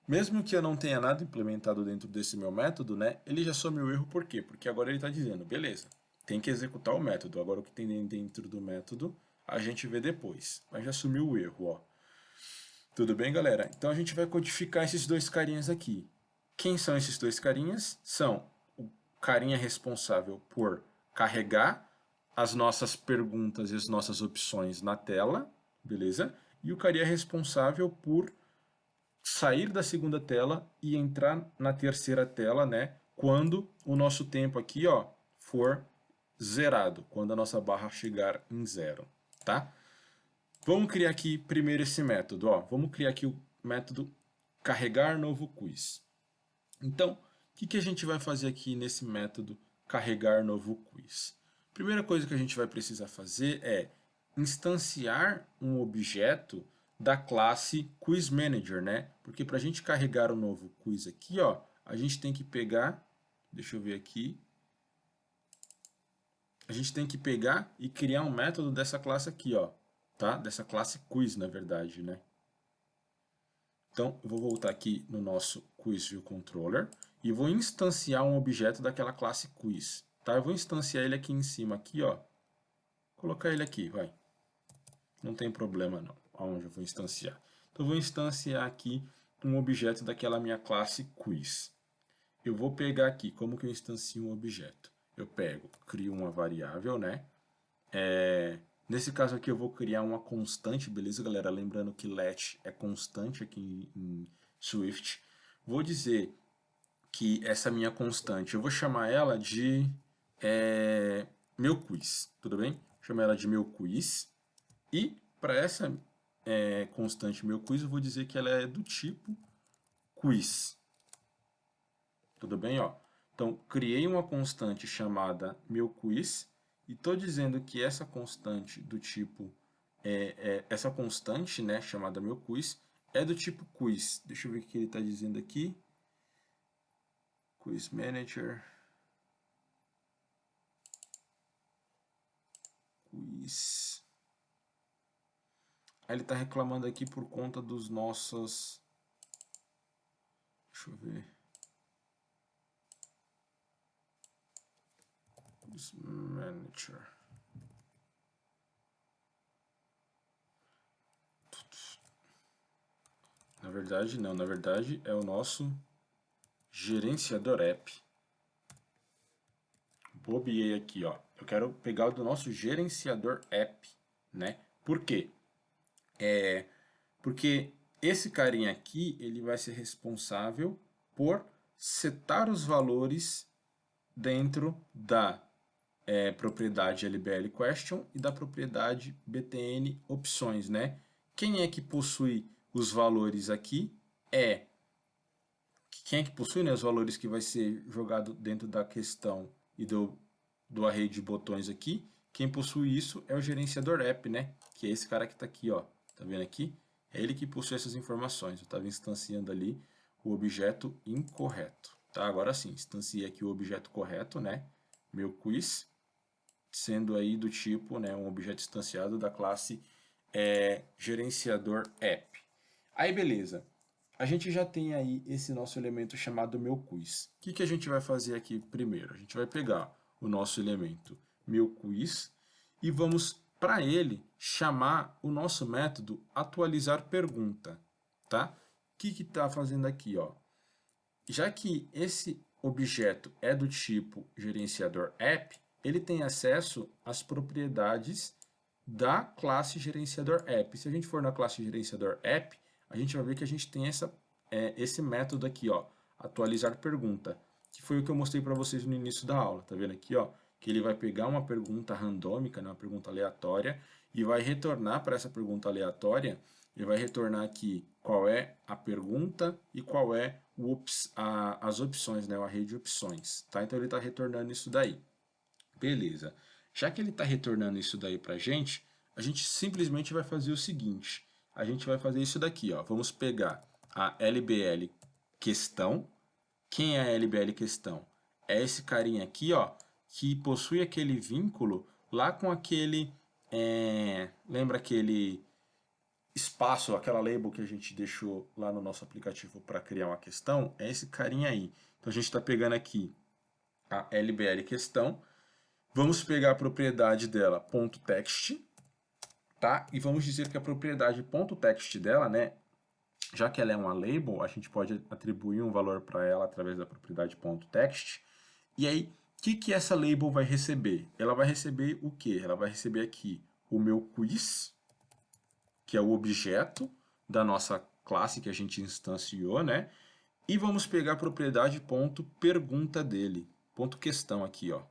Mesmo que eu não tenha nada implementado dentro desse meu método, né, ele já assumiu o erro, por quê? Porque agora ele está dizendo, beleza, tem que executar o método. Agora o que tem dentro do método, a gente vê depois. Mas já assumiu o erro, ó. Tudo bem, galera? Então a gente vai codificar esses dois carinhas aqui. Quem são esses dois carinhas? São o carinha responsável por carregar as nossas perguntas e as nossas opções na tela, beleza? E o carinha responsável por sair da segunda tela e entrar na terceira tela, né? Quando o nosso tempo aqui, ó, for zerado, quando a nossa barra chegar em zero, tá? Vamos criar aqui primeiro esse método, ó. Vamos criar aqui o método carregar novo quiz. Então, o que a gente vai fazer aqui nesse método carregar novo quiz? Primeira coisa que a gente vai precisar fazer é instanciar um objeto da classe QuizManager, né? Porque para a gente carregar o novo quiz aqui, ó, a gente tem que pegar, deixa eu ver aqui, a gente tem que pegar e criar um método dessa classe aqui, ó, tá? Dessa classe quiz, na verdade, né? Então, eu vou voltar aqui no nosso QuizViewController e vou instanciar um objeto daquela classe quiz, tá? Eu vou instanciar ele aqui em cima, aqui, ó. Colocar ele aqui, vai. Não tem problema não, aonde eu vou instanciar. Então, eu vou instanciar aqui um objeto daquela minha classe quiz. Eu vou pegar aqui, como que eu instancio um objeto? Eu pego, crio uma variável, né? Nesse caso aqui eu vou criar uma constante, beleza, galera? Lembrando que let é constante aqui em Swift. Vou dizer que essa minha constante, eu vou chamar ela de meu quiz, tudo bem? Vou chamar ela de meu quiz. E para essa constante meu quiz, eu vou dizer que ela é do tipo quiz. Tudo bem, ó? Então, criei uma constante chamada meu quiz e estou dizendo que essa constante do tipo essa constante, né, chamada meu quiz, é do tipo quiz. Deixa eu ver o que ele está dizendo aqui. Quiz Manager. Quiz. Aí ele está reclamando aqui por conta dos nossos... Deixa eu ver. Quiz Manager. Na verdade, não. Na verdade, é o nosso gerenciador app. Bobiei aqui, ó. Eu quero pegar o do nosso gerenciador app, né? Por quê? Porque esse carinha aqui, ele vai ser responsável por setar os valores dentro da propriedade LBL Question e da propriedade BTN Opções, né? Quem é que possui os valores aqui quem é que possui, né, os valores que vai ser jogado dentro da questão e do array de botões aqui. Quem possui isso é o gerenciador app, né? Que é esse cara que está aqui, ó. Tá vendo aqui? É ele que possui essas informações. Eu estava instanciando ali o objeto incorreto. Tá? Agora sim, instanciei aqui o objeto correto, né? Meu quiz, sendo aí do tipo, né, um objeto instanciado da classe gerenciador app. Aí beleza. A gente já tem aí esse nosso elemento chamado meu quiz. O que a gente vai fazer aqui primeiro? A gente vai pegar o nosso elemento meu quiz e vamos, para ele, chamar o nosso método atualizar pergunta. Tá? O que está fazendo aqui? Ó? Já que esse objeto é do tipo gerenciador app, ele tem acesso às propriedades da classe gerenciador app. Se a gente for na classe gerenciador app, a gente vai ver que a gente tem esse método aqui, ó, atualizar pergunta, que foi o que eu mostrei para vocês no início da aula. Tá vendo aqui, ó, que ele vai pegar uma pergunta randômica, né, uma pergunta aleatória, e vai retornar para essa pergunta aleatória, ele vai retornar aqui qual é a pergunta e qual é as opções, né, o array de opções, tá? Então ele está retornando isso daí. Beleza. Já que ele está retornando isso daí para a gente simplesmente vai fazer o seguinte, a gente vai fazer isso daqui, ó. Vamos pegar a LBL questão. Quem é a LBL questão? É esse carinha aqui, ó, que possui aquele vínculo lá com aquele, lembra aquele espaço, aquela label que a gente deixou lá no nosso aplicativo para criar uma questão? É esse carinha aí. Então a gente está pegando aqui a LBL questão, vamos pegar a propriedade dela, .text, tá? E vamos dizer que a propriedade .text dela, né, já que ela é uma label, a gente pode atribuir um valor para ela através da propriedade .text. E aí, o que essa label vai receber? Ela vai receber o quê? Ela vai receber aqui o meu quiz, que é o objeto da nossa classe que a gente instanciou, né? E vamos pegar a propriedade .pergunta dele, .questão aqui, ó.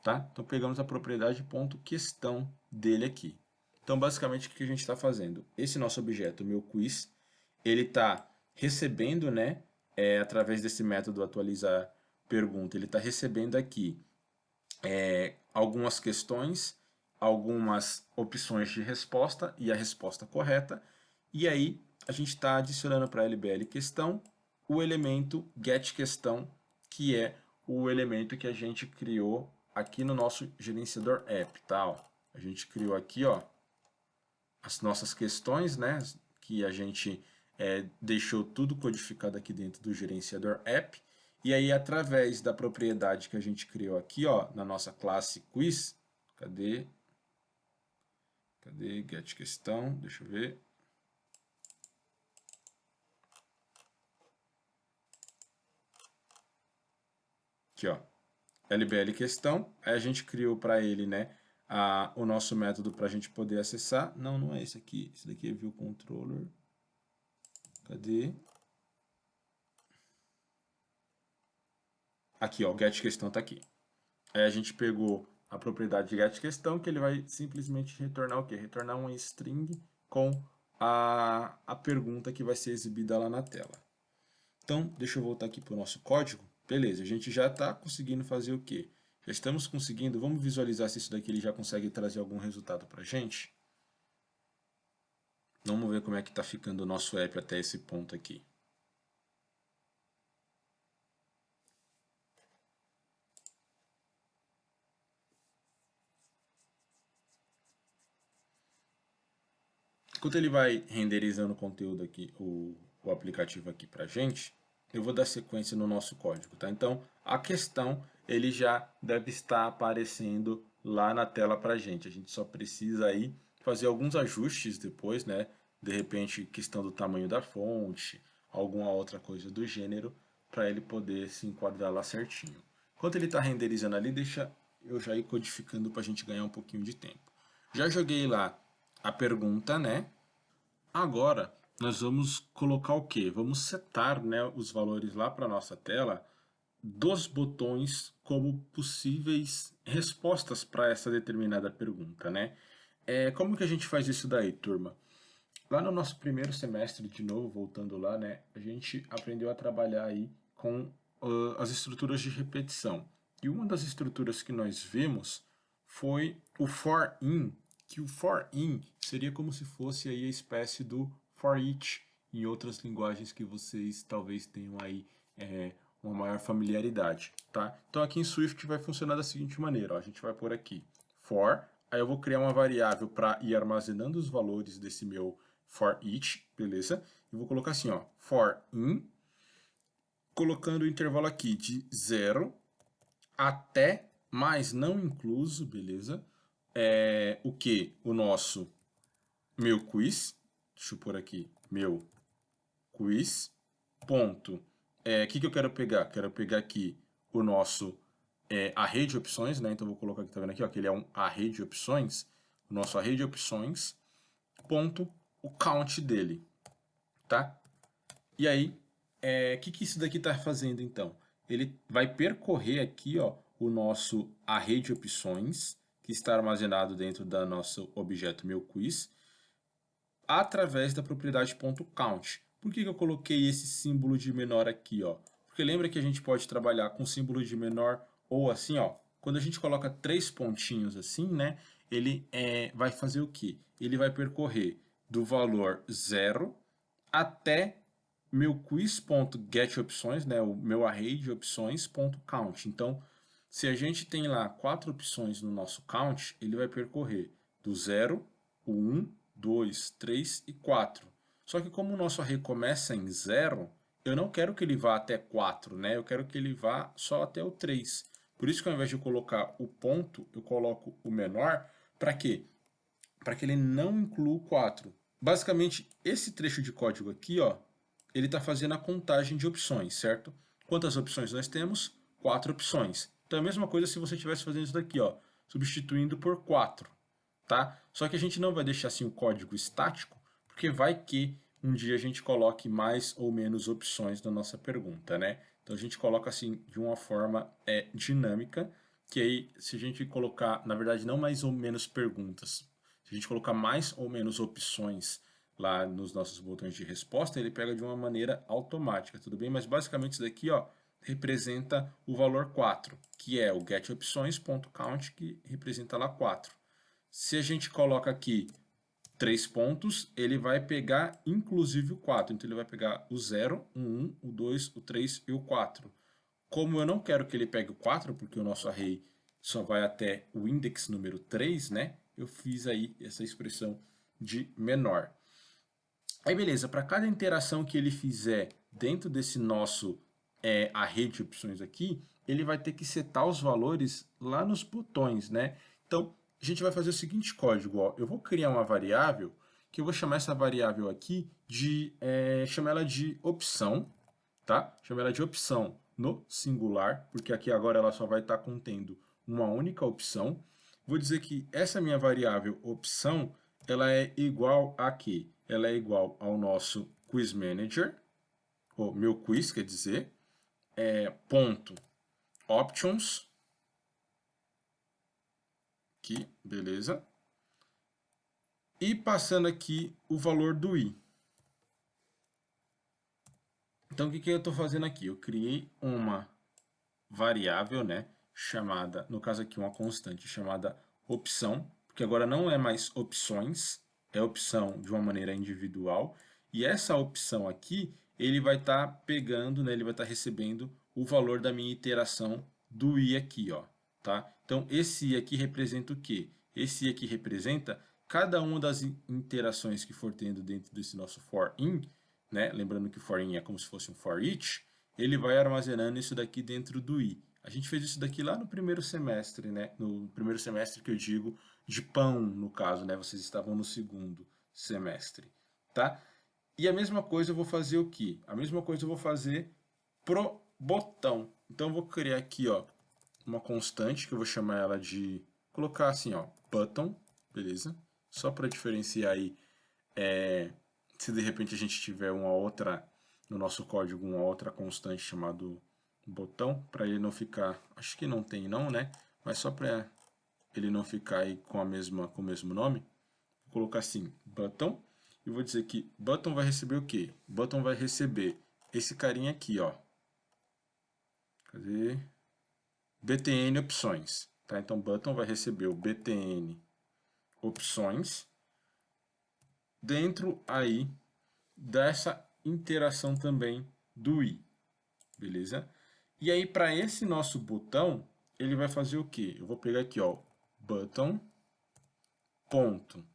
Tá? Então pegamos a propriedade .questão dele aqui. Então basicamente o que a gente está fazendo? Esse nosso objeto, o meu quiz, ele está recebendo, né, através desse método atualizar pergunta, ele está recebendo aqui algumas questões, algumas opções de resposta e a resposta correta. E aí a gente está adicionando para a LBL questão o elemento getQuestão, que é o elemento que a gente criou aqui no nosso gerenciador app, tá? Ó, a gente criou aqui, ó, as nossas questões, né, que a gente deixou tudo codificado aqui dentro do gerenciador app. E aí, através da propriedade que a gente criou aqui, ó, na nossa classe quiz, cadê getQuestão? Deixa eu ver. Aqui, ó, LBL questão, aí a gente criou para ele, né, o nosso método para a gente poder acessar. Não, não é esse aqui. Esse daqui é viewController. Cadê? Aqui, ó, o getQuestão está aqui. Aí a gente pegou a propriedade de getQuestão, que ele vai simplesmente retornar o quê? Retornar uma string com a pergunta que vai ser exibida lá na tela. Então, deixa eu voltar aqui para o nosso código. Beleza, a gente já está conseguindo fazer o quê? Já estamos conseguindo, vamos visualizar se isso daqui ele já consegue trazer algum resultado para a gente. Vamos ver como é que está ficando o nosso app até esse ponto aqui. Enquanto ele vai renderizando o conteúdo aqui, o aplicativo aqui para a gente, eu vou dar sequência no nosso código, tá? Então, a questão, ele já deve estar aparecendo lá na tela para a gente. A gente só precisa aí fazer alguns ajustes depois, né? De repente, questão do tamanho da fonte, alguma outra coisa do gênero, para ele poder se enquadrar lá certinho. Enquanto ele está renderizando ali, deixa eu já ir codificando para a gente ganhar um pouquinho de tempo. Já joguei lá a pergunta, né? Agora, nós vamos colocar o quê? Vamos setar, né, os valores lá para a nossa tela dos botões como possíveis respostas para essa determinada pergunta, né? Como que a gente faz isso daí, turma? Lá no nosso primeiro semestre, de novo, voltando lá, né, a gente aprendeu a trabalhar aí com as estruturas de repetição. E uma das estruturas que nós vimos foi o for in, que o for in seria como se fosse aí a espécie do for each em outras linguagens que vocês talvez tenham aí uma maior familiaridade, tá? Então aqui em Swift vai funcionar da seguinte maneira, ó, a gente vai por aqui for, aí eu vou criar uma variável para ir armazenando os valores desse meu for each, beleza? E vou colocar assim, ó, for in, colocando o intervalo aqui de 0 até mais não incluso, beleza? O que? O nosso meu quiz, deixa eu pôr aqui, meu quiz, ponto. O que eu quero pegar? Quero pegar aqui o nosso array de opções, né? Então vou colocar aqui, tá vendo aqui, ó, que ele é um array de opções, o nosso array de opções, ponto, o count dele, tá? E aí, que isso daqui está fazendo então? Ele vai percorrer aqui, ó, o nosso array de opções que está armazenado dentro da nosso objeto MeuQuiz, através da propriedade .count. Por que eu coloquei esse símbolo de menor aqui, ó? Porque lembra que a gente pode trabalhar com símbolo de menor ou assim, ó. Quando a gente coloca 3 pontinhos assim, né? Ele vai fazer o quê? Ele vai percorrer do valor 0 até meu quiz.getOpções, né? O meu array de opções.count. Então, se a gente tem lá 4 opções no nosso count, ele vai percorrer do 0, o 1, 2, 3 e 4. Só que como o nosso array começa em 0, eu não quero que ele vá até 4, né? Eu quero que ele vá só até o 3. Por isso que ao invés de eu colocar o ponto, eu coloco o menor. Para quê? Para que ele não inclua o 4. Basicamente, esse trecho de código aqui, ó, ele está fazendo a contagem de opções, certo? Quantas opções nós temos? 4 opções. Então é a mesma coisa se você estivesse fazendo isso daqui, ó, substituindo por 4. Tá? Só que a gente não vai deixar assim o código estático, porque vai que um dia a gente coloque mais ou menos opções na nossa pergunta, né? Então a gente coloca assim de uma forma dinâmica, que aí se a gente colocar, na verdade não mais ou menos perguntas, se a gente colocar mais ou menos opções lá nos nossos botões de resposta, ele pega de uma maneira automática, tudo bem? Mas basicamente isso daqui, ó, representa o valor 4, que é o getOpções.count, que representa lá 4. Se a gente coloca aqui 3 pontos, ele vai pegar inclusive o 4. Então ele vai pegar o 0, o 1, o 2, o 3 e o 4. Como eu não quero que ele pegue o 4, porque o nosso array só vai até o index número 3, né? Eu fiz aí essa expressão de menor. Aí beleza, para cada interação que ele fizer dentro desse nosso array de opções aqui, ele vai ter que setar os valores lá nos botões, né? Então, a gente vai fazer o seguinte código, ó. Eu vou criar uma variável, que eu vou chamar essa variável aqui de, chamar ela de opção, tá? Chamar ela de opção no singular, porque aqui agora ela só vai estar contendo uma única opção. Vou dizer que essa minha variável opção, ela é igual a quê? Ela é igual ao nosso quiz manager, o meu quiz, quer dizer, ponto options, aqui, beleza? E passando aqui o valor do i. Então, o que eu estou fazendo aqui? Eu criei uma variável, né, chamada, no caso aqui uma constante chamada opção, porque agora não é mais opções, é opção de uma maneira individual, e essa opção aqui, ele vai estar pegando, né, ele vai estar recebendo o valor da minha iteração do i aqui, ó, tá? Então, esse i aqui representa o quê? Esse i aqui representa cada uma das interações que for tendo dentro desse nosso for in, né? Lembrando que o for in é como se fosse um for each, ele vai armazenando isso daqui dentro do i. A gente fez isso daqui lá no primeiro semestre, né? No primeiro semestre que eu digo de pão, no caso, né? Vocês estavam no segundo semestre, tá? E a mesma coisa eu vou fazer o quê? A mesma coisa eu vou fazer pro botão. Então eu vou criar aqui, ó, uma constante que eu vou chamar ela de, colocar assim, ó, button, beleza? Só para diferenciar aí, se de repente a gente tiver uma outra, no nosso código, uma outra constante chamado botão, para ele não ficar, acho que não tem não, né? Mas só para ele não ficar aí com o mesmo nome, vou colocar assim, button, e vou dizer que button vai receber o quê? Button vai receber esse carinha aqui, ó. Cadê? btn opções, tá? Então button vai receber o btn opções dentro aí dessa interação também do i, beleza? E aí para esse nosso botão, ele vai fazer o quê? Eu vou pegar aqui, ó, button ponto.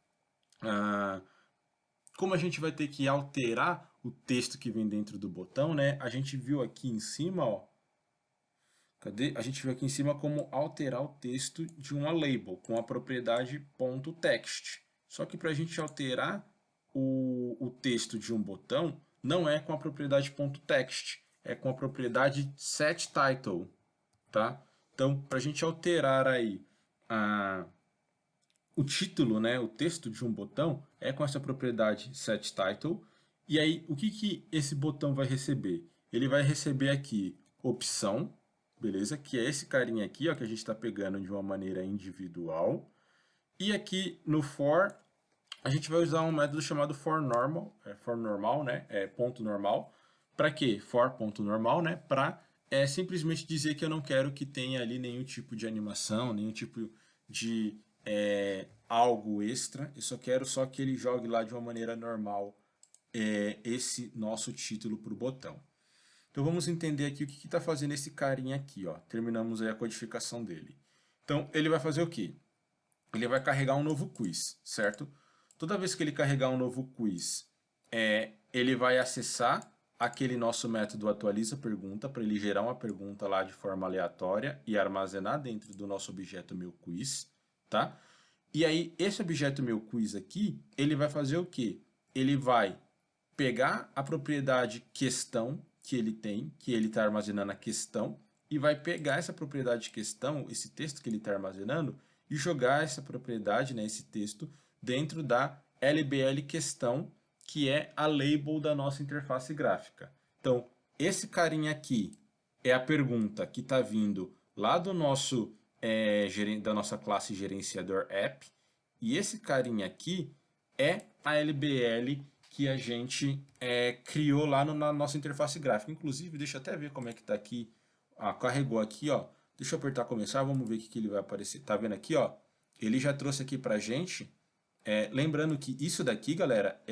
Como a gente vai ter que alterar o texto que vem dentro do botão, né? A gente viu aqui em cima, ó, cadê? A gente viu aqui em cima como alterar o texto de uma label com a propriedade .text. Só que para a gente alterar o texto de um botão, não é com a propriedade .text, é com a propriedade setTitle, tá? Então, para a gente alterar aí o título, né, o texto de um botão, é com essa propriedade setTitle. E aí, o que esse botão vai receber? Ele vai receber aqui opção, beleza? Que é esse carinha aqui, ó, que a gente está pegando de uma maneira individual. E aqui no for, a gente vai usar um método chamado for normal, né? Ponto normal. Para quê? For ponto normal, né? Para simplesmente dizer que eu não quero que tenha ali nenhum tipo de animação, nenhum tipo de algo extra. Eu só quero que ele jogue lá de uma maneira normal esse nosso título para o botão. Então vamos entender aqui o que está fazendo esse carinha aqui, ó. Terminamos aí a codificação dele. Então ele vai fazer o quê? Ele vai carregar um novo quiz, certo? Toda vez que ele carregar um novo quiz, ele vai acessar aquele nosso método atualiza pergunta para ele gerar uma pergunta lá de forma aleatória e armazenar dentro do nosso objeto meu quiz, tá? E aí esse objeto meu quiz aqui, ele vai fazer o quê? Ele vai pegar a propriedade questão que ele tem, que ele está armazenando a questão, e vai pegar essa propriedade questão, esse texto que ele está armazenando, e jogar essa propriedade, né, esse texto, dentro da LBL questão, que é a label da nossa interface gráfica. Então, esse carinha aqui é a pergunta que está vindo lá do nosso da nossa classe gerenciador app, e esse carinha aqui é a LBL que a gente criou lá na nossa interface gráfica. Inclusive, deixa eu até ver como é que está aqui. Carregou aqui, ó. Deixa eu apertar começar, vamos ver o que ele vai aparecer. Tá vendo aqui, ó? Ele já trouxe aqui pra gente. Lembrando que isso daqui, galera,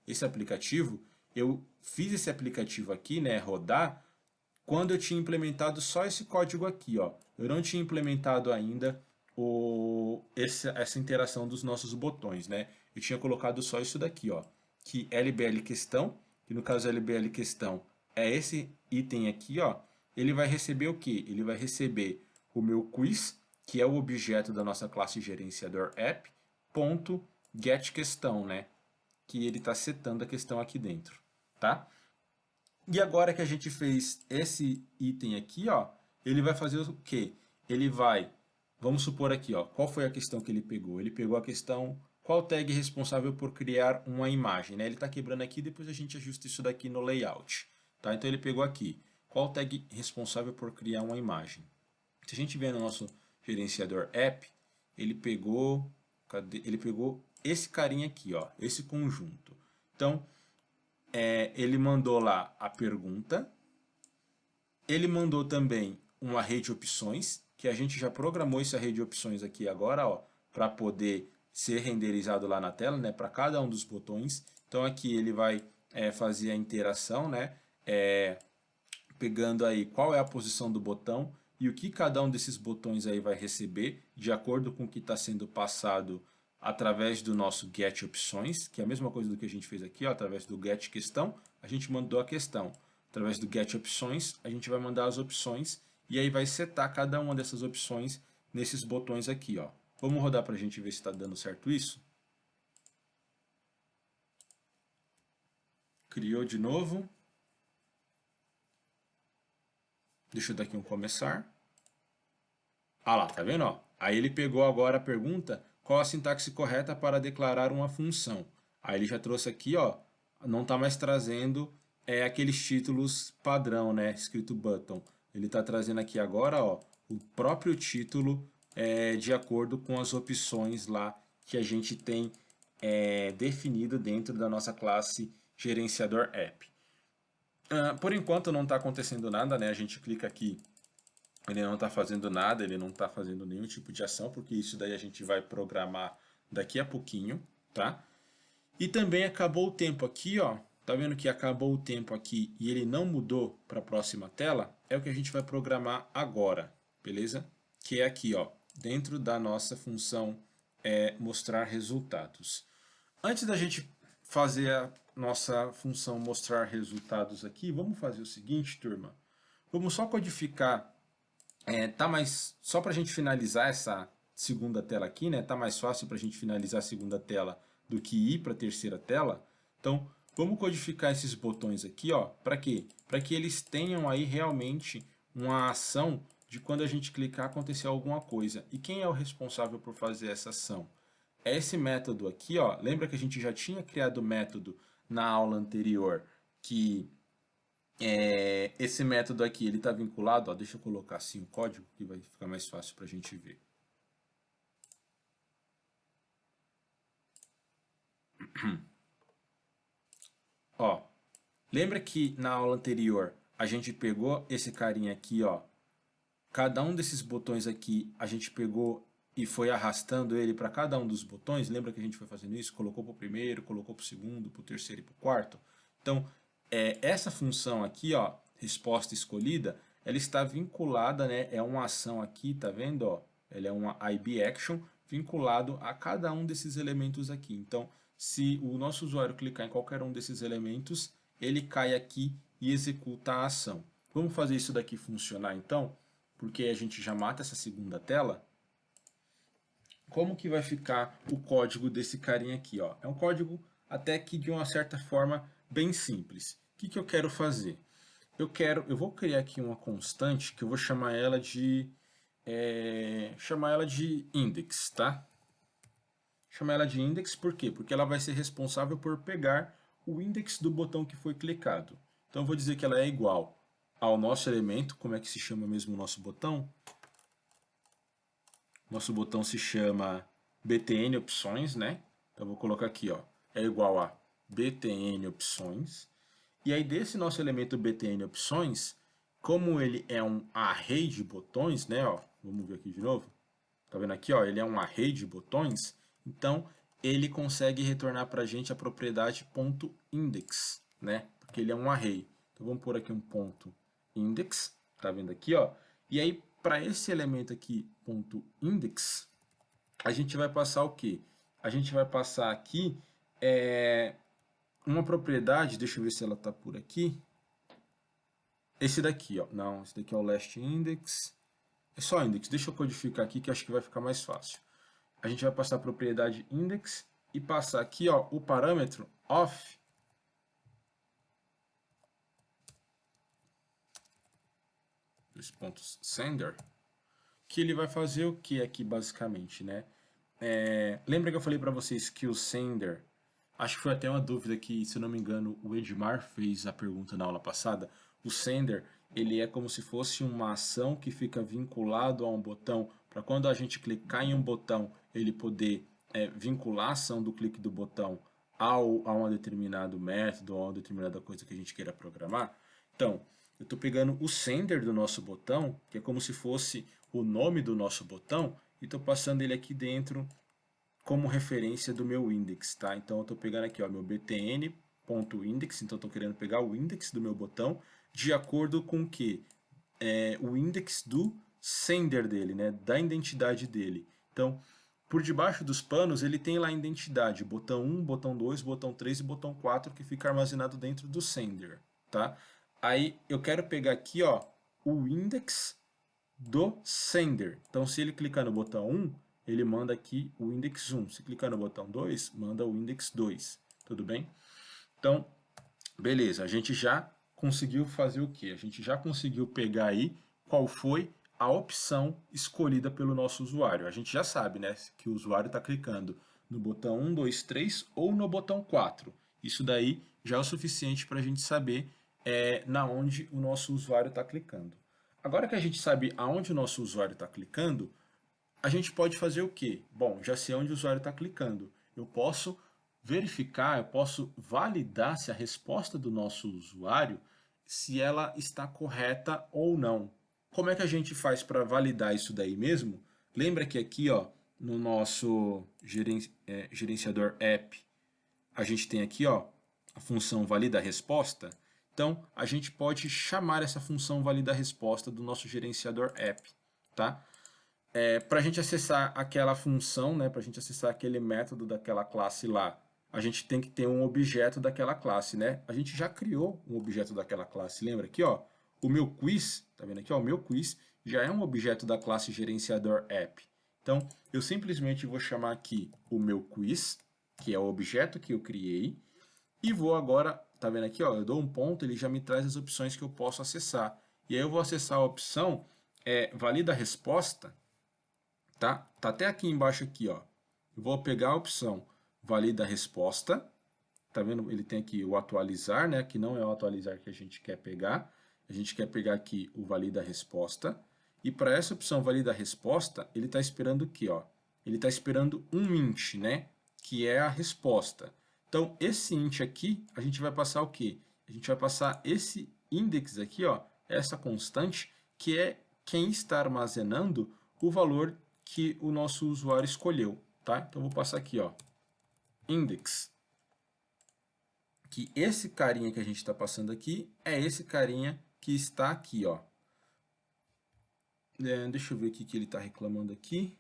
esse aplicativo, eu fiz esse aplicativo aqui, né, rodar, quando eu tinha implementado só esse código aqui, ó. Eu não tinha implementado ainda essa interação dos nossos botões, né? Eu tinha colocado só isso daqui, ó, que LBL questão, que no caso LBL questão é esse item aqui, ó. Ele vai receber o que? Ele vai receber o meu quiz, que é o objeto da nossa classe gerenciador app, ponto get questão, né? Que ele está setando a questão aqui dentro, tá? E agora que a gente fez esse item aqui, ó, ele vai fazer o quê? Ele vai, vamos supor aqui, ó, qual foi a questão que ele pegou? Ele pegou a questão, qual tag responsável por criar uma imagem, né? Ele está quebrando aqui, depois a gente ajusta isso daqui no layout, tá? Então ele pegou aqui, qual tag responsável por criar uma imagem? Se a gente vê no nosso gerenciador app, ele pegou, ele pegou esse carinha aqui, ó, esse conjunto. Então, ele mandou lá a pergunta, ele mandou também uma rede de opções, que a gente já programou essa rede de opções aqui agora, ó, para poder ser renderizado lá na tela, né, para cada um dos botões. Então aqui ele vai fazer a interação, né, pegando aí qual é a posição do botão e o que cada um desses botões aí vai receber, de acordo com o que está sendo passado através do nosso get opções, que é a mesma coisa do que a gente fez aqui, ó, através do get questão, a gente mandou a questão. Através do get opções, a gente vai mandar as opções e aí vai setar cada uma dessas opções nesses botões aqui, ó. Vamos rodar para a gente ver se está dando certo isso. Criou de novo. Deixa eu dar aqui um começar. Ah lá, tá vendo? Ó? Aí ele pegou agora a pergunta, qual a sintaxe correta para declarar uma função? Aí ele já trouxe aqui, ó, não está mais trazendo aqueles títulos padrão, né, escrito button. Ele está trazendo aqui agora, ó, o próprio título de acordo com as opções lá que a gente tem definido dentro da nossa classe gerenciador app. Por enquanto não está acontecendo nada, né? A gente clica aqui, ele não está fazendo nada, ele não está fazendo nenhum tipo de ação, porque isso daí a gente vai programar daqui a pouquinho, tá? E também acabou o tempo aqui, ó. Tá vendo que acabou o tempo aqui e ele não mudou para a próxima tela? É o que a gente vai programar agora, beleza? Que é aqui, ó, dentro da nossa função mostrar resultados. Antes da gente fazer a nossa função mostrar resultados aqui, vamos fazer o seguinte, turma. Vamos só codificar, só para a gente finalizar essa segunda tela aqui, né? Tá mais fácil para a gente finalizar a segunda tela do que ir para a terceira tela. Então, vamos codificar esses botões aqui, ó. Para quê? Para que eles tenham aí realmente uma ação de quando a gente clicar acontecer alguma coisa. E quem é o responsável por fazer essa ação? É esse método aqui, ó. Lembra que a gente já tinha criado o método na aula anterior que esse método aqui, ele está vinculado, ó, deixa eu colocar assim o código, que vai ficar mais fácil para a gente ver. Ó, lembra que na aula anterior a gente pegou esse carinha aqui, ó, cada um desses botões aqui, a gente pegou e foi arrastando ele para cada um dos botões. Lembra que a gente foi fazendo isso? Colocou para o primeiro, colocou para o segundo, para o terceiro e para o quarto. Então, essa função aqui, ó, resposta escolhida, ela está vinculada, né? É uma ação aqui, tá vendo? Ó? Ela é uma IB action vinculado a cada um desses elementos aqui. Então, se o nosso usuário clicar em qualquer um desses elementos, ele cai aqui e executa a ação. Vamos fazer isso daqui funcionar então? Porque a gente já mata essa segunda tela. Como que vai ficar o código desse carinha aqui? Ó? É um código até que de uma certa forma bem simples. O que eu quero fazer? Eu vou criar aqui uma constante que eu vou chamar ela de index, tá? Chamar ela de index por quê? Porque ela vai ser responsável por pegar o index do botão que foi clicado. Então eu vou dizer que ela é igual ao nosso elemento, como é que se chama mesmo o nosso botão? Nosso botão se chama btn opções, né? Então eu vou colocar aqui, ó, é igual a btn opções. E aí desse nosso elemento btn opções, como ele é um array de botões, né, ó, vamos ver aqui de novo. Tá vendo aqui, ó, ele é um array de botões, então ele consegue retornar para a gente a propriedade .index, né? Porque ele é um array. Então vamos pôr aqui um ponto index, tá vendo aqui, ó? E aí para esse elemento aqui .index, a gente vai passar o quê? A gente vai passar aqui uma propriedade, deixa eu ver se ela está por aqui. Esse daqui, ó. Não, esse daqui é o last index. É só index. Deixa eu codificar aqui que acho que vai ficar mais fácil. A gente vai passar a propriedade index e passar aqui, ó, o parâmetro of sender, que ele vai fazer o que aqui basicamente, né? Lembra que eu falei para vocês que o sender, acho que foi até uma dúvida que, se eu não me engano, o Edmar fez a pergunta na aula passada. O sender, ele é como se fosse uma ação que fica vinculado a um botão, para quando a gente clicar em um botão, ele poder vincular a ação do clique do botão a um determinado método, ou a uma determinada coisa que a gente queira programar. Então, eu estou pegando o sender do nosso botão, que é como se fosse o nome do nosso botão, e estou passando ele aqui dentro como referência do meu index, tá? Então eu estou pegando aqui, ó, meu btn.index, então estou querendo pegar o index do meu botão de acordo com o que? O index do sender dele, né? Da identidade dele. Então, por debaixo dos panos, ele tem lá a identidade, botão 1, botão 2, botão 3 e botão 4, que fica armazenado dentro do sender, tá? Aí eu quero pegar aqui, ó, o index do sender. Então, se ele clicar no botão 1, ele manda aqui o index 1. Se clicar no botão 2, manda o index 2. Tudo bem? Então, beleza. A gente já conseguiu fazer o quê? A gente já conseguiu pegar aí qual foi a opção escolhida pelo nosso usuário. A gente já sabe, né, que o usuário está clicando no botão 1, 2, 3 ou no botão 4. Isso daí já é o suficiente para a gente saber na onde o nosso usuário está clicando. Agora que a gente sabe aonde o nosso usuário está clicando, a gente pode fazer o quê? Bom, já sei onde o usuário está clicando. Eu posso verificar, eu posso validar se a resposta do nosso usuário, se ela está correta ou não. Como é que a gente faz para validar isso daí mesmo? Lembra que aqui, ó, no nosso gerenciador app, a gente tem aqui, ó, a função valida resposta. Então, a gente pode chamar essa função valida resposta do nosso gerenciador app, tá? Para a gente acessar aquela função, né, para a gente acessar aquele método daquela classe lá, a gente tem que ter um objeto daquela classe, né? A gente já criou um objeto daquela classe, lembra aqui, ó? O meu quiz, tá vendo aqui, ó? O meu quiz já é um objeto da classe gerenciador app. Então, eu simplesmente vou chamar aqui o meu quiz, que é o objeto que eu criei, e vou agora, tá vendo aqui, ó? Eu dou um ponto, ele já me traz as opções que eu posso acessar. E aí eu vou acessar a opção valida resposta. Tá até aqui embaixo aqui, ó. Eu vou pegar a opção valida resposta Tá vendo? Ele tem aqui o atualizar, né? Que não é o atualizar que a gente quer pegar. A gente quer pegar aqui o valida resposta. E para essa opção valida resposta, ele está esperando o quê? Ó? Ele está esperando um int, né? Que é a resposta. Então, esse int aqui, a gente vai passar o quê? A gente vai passar esse index aqui, ó, essa constante, que é quem está armazenando o valor que o nosso usuário escolheu, tá? Então, vou passar aqui, ó, index, que esse carinha que a gente está passando aqui é esse carinha que está aqui, ó. Deixa eu ver o que ele está reclamando aqui.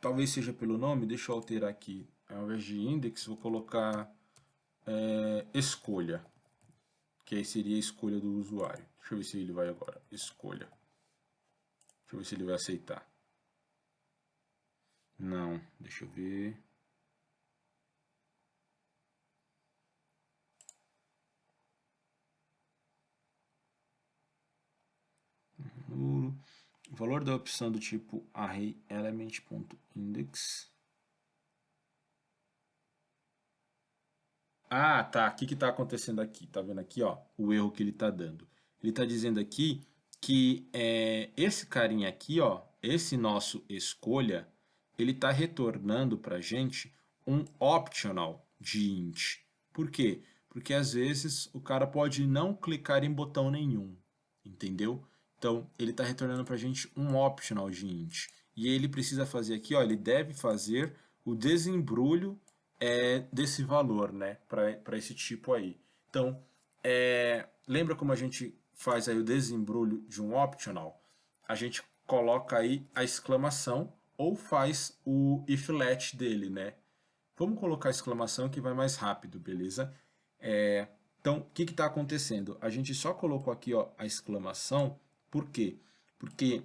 Talvez seja pelo nome, deixa eu alterar aqui. Ao invés de index, vou colocar escolha, que aí seria a escolha do usuário. Deixa eu ver se ele vai agora. Escolha. Deixa eu ver se ele vai aceitar. Não, deixa eu ver. O valor da opção do tipo arrayElement.index. Ah, tá. O que está acontecendo aqui? Tá vendo aqui, ó, o erro que ele está dando. Ele está dizendo aqui que esse carinha aqui, ó, esse nosso escolha, ele está retornando para a gente um optional de int. Por quê? Porque às vezes o cara pode não clicar em botão nenhum, entendeu? Então ele está retornando para a gente um optional de int. E ele precisa fazer aqui, ó, ele deve fazer o desembrulho desse valor, né, para esse tipo aí. Então, lembra como a gente faz aí o desembrulho de um optional? A gente coloca aí a exclamação ou faz o if let dele, né? Vamos colocar a exclamação que vai mais rápido, beleza? Então, o que está acontecendo? A gente só colocou aqui, ó, a exclamação, por quê? Porque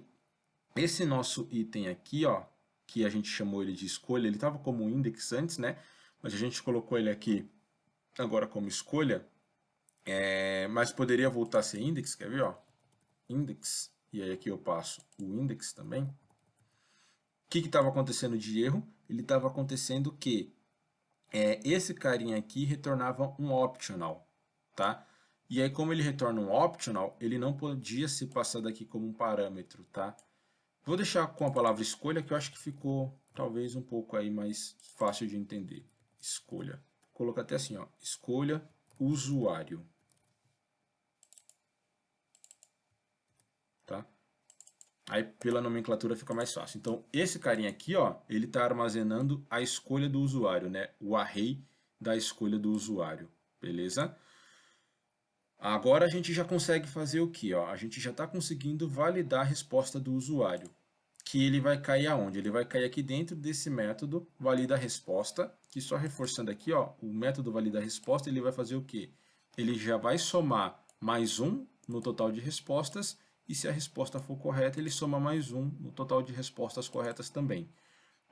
esse nosso item aqui, ó, que a gente chamou ele de escolha, ele estava como index antes, né? Mas a gente colocou ele aqui agora como escolha, mas poderia voltar a ser index, quer ver? Ó? Index, e aí aqui eu passo o index também. O que estava acontecendo de erro? Ele estava acontecendo que esse carinha aqui retornava um optional, tá? E aí como ele retorna um optional, ele não podia se passar daqui como um parâmetro, tá? Vou deixar com a palavra escolha, que eu acho que ficou talvez um pouco aí mais fácil de entender. Escolha. Vou colocar até assim, ó, escolha usuário. Tá? Aí pela nomenclatura fica mais fácil. Então esse carinha aqui, ó, ele está armazenando a escolha do usuário, né? O array da escolha do usuário, beleza? Agora a gente já consegue fazer o que? A gente já está conseguindo validar a resposta do usuário. Que ele vai cair aonde? Ele vai cair aqui dentro desse método valida resposta, que só reforçando aqui, ó, o método valida resposta, ele vai fazer o quê? Ele já vai somar mais um no total de respostas, e se a resposta for correta, ele soma mais um no total de respostas corretas também.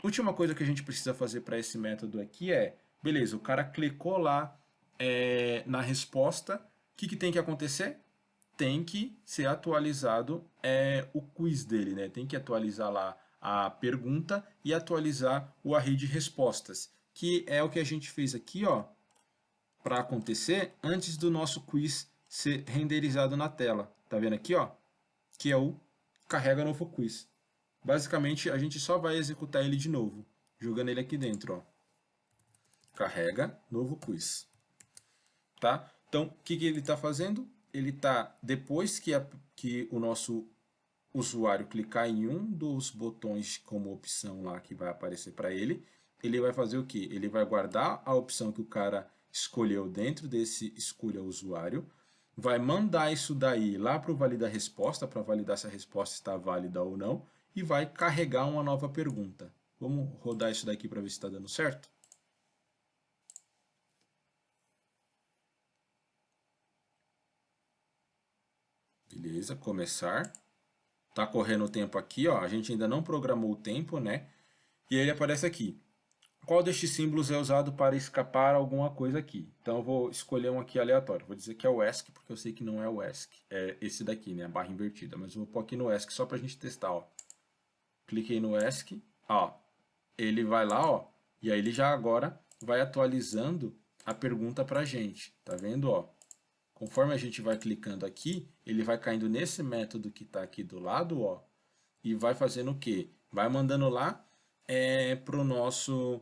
Última coisa que a gente precisa fazer para esse método aqui beleza, o cara clicou lá na resposta, o que tem que acontecer? Tem que ser atualizado o quiz dele, né? Tem que atualizar lá a pergunta e atualizar o array de respostas, que é o que a gente fez aqui, ó, para acontecer antes do nosso quiz ser renderizado na tela. Tá vendo aqui, ó? Que é o carrega novo quiz. Basicamente, a gente só vai executar ele de novo, jogando ele aqui dentro, ó. Carrega novo quiz. Tá? Então, o que ele está fazendo? Ele está, depois que o nosso usuário clicar em um dos botões como opção lá que vai aparecer para ele, ele vai fazer o que? Ele vai guardar a opção que o cara escolheu dentro desse escolha usuário, vai mandar isso daí lá para o valida resposta, para validar se a resposta está válida ou não, e vai carregar uma nova pergunta. Vamos rodar isso daqui para ver se está dando certo? Beleza, começar. Tá correndo o tempo aqui, ó. A gente ainda não programou o tempo, né? E aí ele aparece aqui. Qual destes símbolos é usado para escapar alguma coisa aqui? Então eu vou escolher um aqui aleatório. Vou dizer que é o ESC, porque eu sei que não é o ESC. É esse daqui, né? A barra invertida. Mas eu vou pôr aqui no ESC só para a gente testar, ó. Cliquei no ESC, ó. ele vai lá, ó, e aí ele já agora vai atualizando a pergunta para a gente, tá vendo, ó? Conforme a gente vai clicando aqui, ele vai caindo nesse método que está aqui do lado, ó, e vai fazendo o quê? Vai mandando lá para o nosso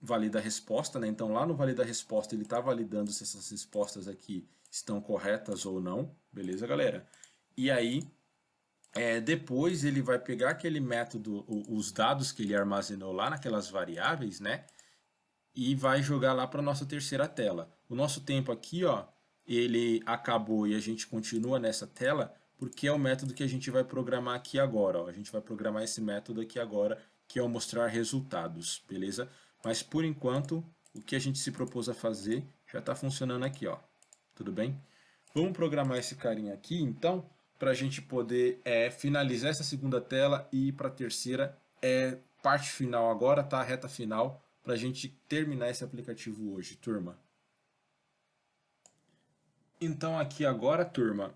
valida resposta, né? Então lá no valida resposta ele está validando se essas respostas aqui estão corretas ou não, beleza, galera? E aí depois ele vai pegar aquele método, os dados que ele armazenou lá naquelas variáveis, né? E vai jogar lá para a nossa terceira tela. O nosso tempo aqui, ó, ele acabou e a gente continua nessa tela porque é o método que a gente vai programar aqui agora. Ó. A gente vai programar esse método aqui agora, que é o mostrar resultados, beleza? Mas por enquanto, o que a gente se propôs a fazer já está funcionando aqui, ó. Tudo bem? Vamos programar esse carinha aqui, então, para a gente poder finalizar essa segunda tela e ir para a terceira. Parte final agora, tá? Reta final, para a gente terminar esse aplicativo hoje, turma. Então aqui agora, turma,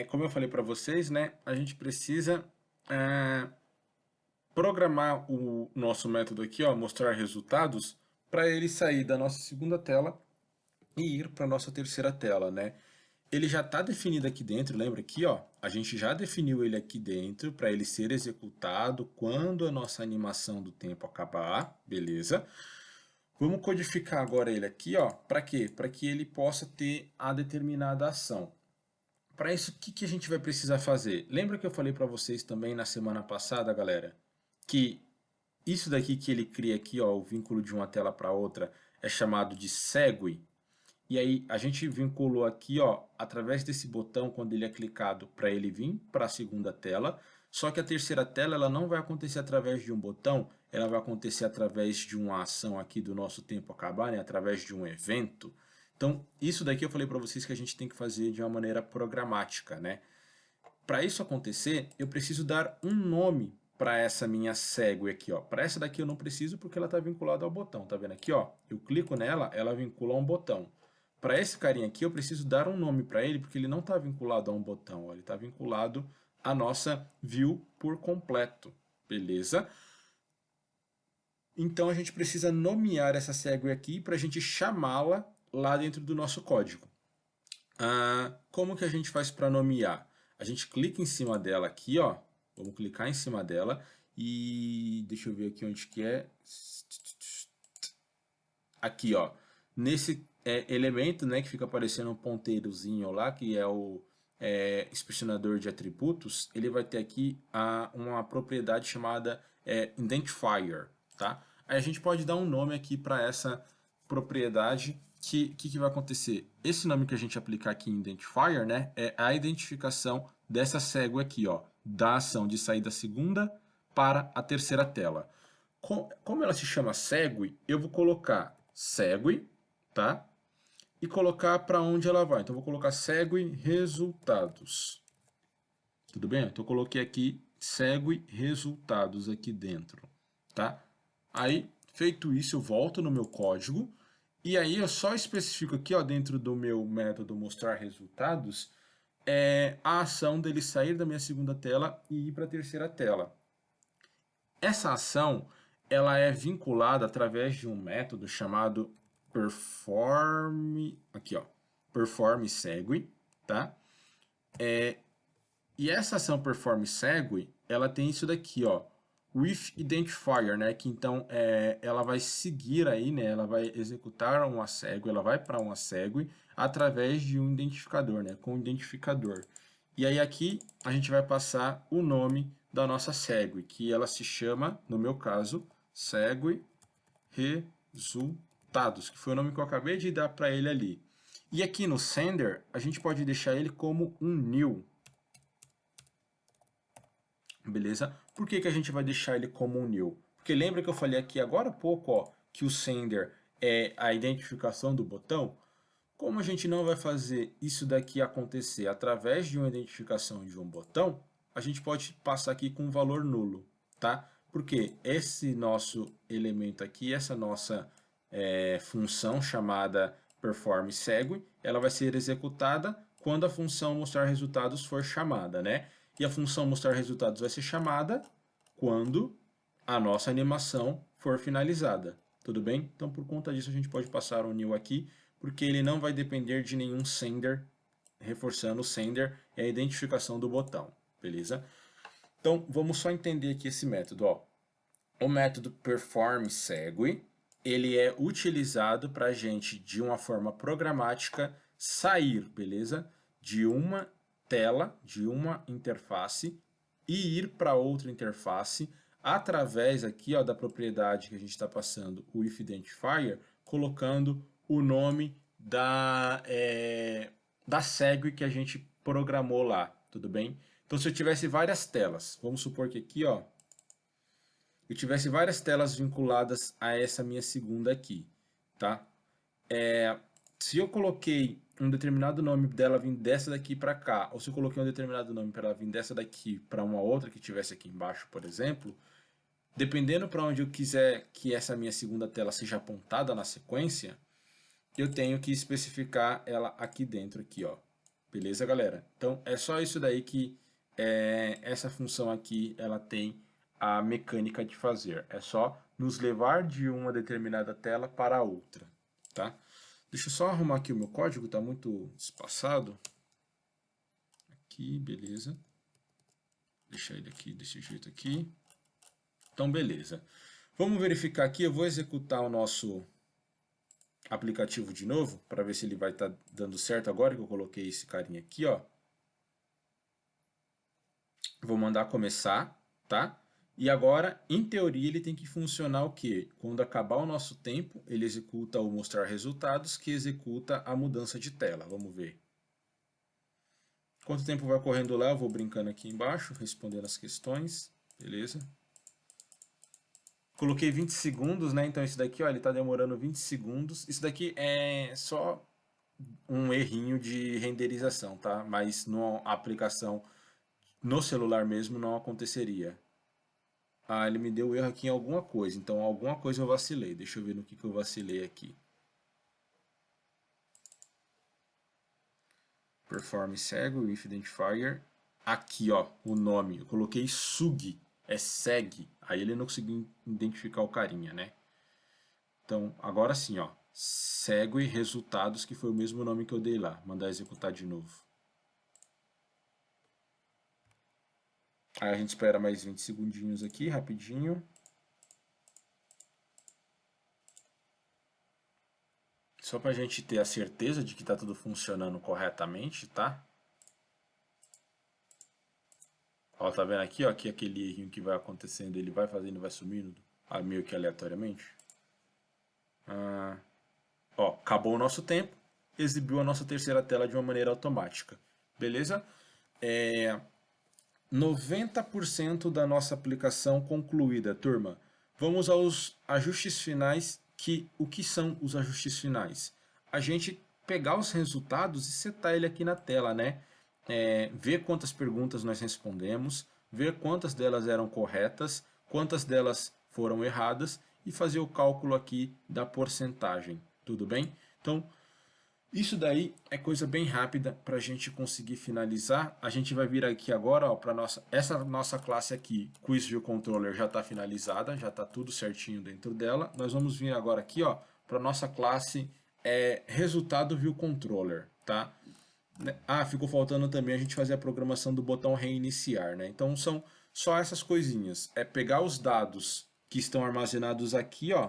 como eu falei para vocês, né? A gente precisa programar o nosso método aqui, ó, mostrar resultados, para ele sair da nossa segunda tela e ir para a nossa terceira tela, né? Ele já está definido aqui dentro, lembra aqui, ó? A gente já definiu ele aqui dentro para ele ser executado quando a nossa animação do tempo acabar, beleza? Vamos codificar agora ele aqui, ó. Para quê? Para que ele possa ter a determinada ação. Para isso, o que a gente vai precisar fazer? Lembra que eu falei para vocês também na semana passada, galera, que isso daqui que ele cria aqui, ó, o vínculo de uma tela para outra, é chamado de segue. E aí a gente vinculou aqui, ó, através desse botão, quando ele é clicado, para ele vir para a segunda tela. Só que a terceira tela ela não vai acontecer através de um botão, ela vai acontecer através de uma ação aqui do nosso tempo acabar, né, através de um evento. Então, isso daqui eu falei para vocês que a gente tem que fazer de uma maneira programática, né? Para isso acontecer, eu preciso dar um nome para essa minha segue aqui, ó. Para essa daqui eu não preciso porque ela está vinculada ao botão, tá vendo aqui, ó? Eu clico nela, ela vincula a um botão. Para esse carinha aqui eu preciso dar um nome para ele porque ele não está vinculado a um botão, ó. Ele está vinculado à nossa view por completo, beleza? Então a gente precisa nomear essa segue aqui para a gente chamá-la lá dentro do nosso código. Como que a gente faz para nomear? A gente clica em cima dela aqui, ó. Vamos clicar em cima dela e deixa eu ver aqui onde que é. Aqui, ó. Nesse elemento, né, que fica aparecendo um ponteirozinho lá, que é o inspecionador de atributos, ele vai ter aqui uma propriedade chamada identifier, tá? Aí a gente pode dar um nome aqui para essa propriedade. Que vai acontecer? Esse nome que a gente aplicar aqui em identifier, né, é a identificação dessa segue aqui, ó, da ação de sair da segunda para a terceira tela. Como ela se chama segue, eu vou colocar segue, tá? E colocar para onde ela vai. Então, eu vou colocar segue resultados. Tudo bem? Então, eu coloquei aqui segue resultados aqui dentro, tá? Aí, feito isso, eu volto no meu código e aí eu só especifico aqui, ó, dentro do meu método mostrar resultados, a ação dele sair da minha segunda tela e ir para a terceira tela. Essa ação, ela é vinculada através de um método chamado perform segue, tá? E essa ação perform segue, ela tem isso daqui, ó, with identifier, né? Que então ela vai seguir aí, né? Ela vai executar uma segue, ela vai para uma segue através de um identificador, né? Com um identificador. E aí aqui a gente vai passar o nome da nossa segue, que ela se chama, no meu caso, segue resultados, que foi o nome que eu acabei de dar para ele ali. E aqui no sender, a gente pode deixar ele como um new. Beleza? Por que a gente vai deixar ele como um new? Porque lembra que eu falei aqui agora há pouco, ó, que o sender é a identificação do botão? Como a gente não vai fazer isso daqui acontecer através de uma identificação de um botão, a gente pode passar aqui com um valor nulo, tá? Porque esse nosso elemento aqui, essa nossa função chamada perform segue, ela vai ser executada quando a função mostrar resultados for chamada, né? E a função mostrar resultados vai ser chamada quando a nossa animação for finalizada, tudo bem? Então, por conta disso, a gente pode passar um new aqui, porque ele não vai depender de nenhum sender, reforçando o sender é a identificação do botão, beleza? Então, vamos só entender aqui esse método, ó. O método perform segue, ele é utilizado para a gente, de uma forma programática, sair, beleza? De uma tela, de uma interface, e ir para outra interface, através aqui ó, da propriedade que a gente está passando, o ifIdentifier, colocando o nome da segue que a gente programou lá, tudo bem? Então, se eu tivesse várias telas, vamos supor que aqui, ó, eu tivesse várias telas vinculadas a essa minha segunda aqui, tá? Se eu coloquei um determinado nome dela vir dessa daqui para cá, ou se eu coloquei um determinado nome para ela vir dessa daqui para uma outra que tivesse aqui embaixo, por exemplo, dependendo para onde eu quiser que essa minha segunda tela seja apontada na sequência, eu tenho que especificar ela aqui dentro, aqui, ó. Beleza, galera? Então, é só isso daí que essa função aqui, ela tem a mecânica de fazer. É só nos levar de uma determinada tela para a outra, tá? Deixa eu só arrumar aqui o meu código, está muito espaçado. Aqui, beleza. Deixar ele aqui desse jeito aqui. Então, beleza. Vamos verificar aqui, eu vou executar o nosso aplicativo de novo, para ver se ele vai estar dando certo agora que eu coloquei esse carinha aqui, ó. Vou mandar começar, tá? E agora, em teoria, ele tem que funcionar o quê? Quando acabar o nosso tempo, ele executa o mostrar resultados, que executa a mudança de tela. Vamos ver. Quanto tempo vai correndo lá, eu vou brincando aqui embaixo, respondendo as questões. Beleza? Coloquei 20 segundos, né? Então, isso daqui, ó, ele está demorando 20 segundos. Isso daqui é só um errinho de renderização, tá? Mas na aplicação no celular mesmo não aconteceria. Ah, ele me deu erro aqui em alguma coisa, então alguma coisa eu vacilei. Deixa eu ver no que eu vacilei aqui. Perform segue, if identifier. Aqui, ó, o nome. Eu coloquei sug, é segue. Aí ele não conseguiu identificar o carinha, né? Então, agora sim, ó. Segue resultados, que foi o mesmo nome que eu dei lá. Mandar executar de novo. Aí a gente espera mais 20 segundinhos aqui, rapidinho. Só para a gente ter a certeza de que está tudo funcionando corretamente, tá? Ó, tá vendo aqui, ó, que aquele errinho que vai acontecendo, ele vai fazendo e vai sumindo, meio que aleatoriamente. Ó, acabou o nosso tempo, exibiu a nossa terceira tela de uma maneira automática. Beleza? 90% da nossa aplicação concluída, turma. Vamos aos ajustes finais, o que são os ajustes finais? A gente pegar os resultados e setar ele aqui na tela, né? Ver quantas perguntas nós respondemos, ver quantas delas eram corretas, quantas delas foram erradas e fazer o cálculo aqui da porcentagem, tudo bem? Então, isso daí é coisa bem rápida para a gente conseguir finalizar. A gente vai vir aqui agora para essa nossa classe aqui, Quiz View Controller, já está finalizada, já está tudo certinho dentro dela. Nós vamos vir agora aqui para a nossa classe Resultado View Controller, tá? Ficou faltando também a gente fazer a programação do botão reiniciar, né? Então são só essas coisinhas. É pegar os dados que estão armazenados aqui, ó.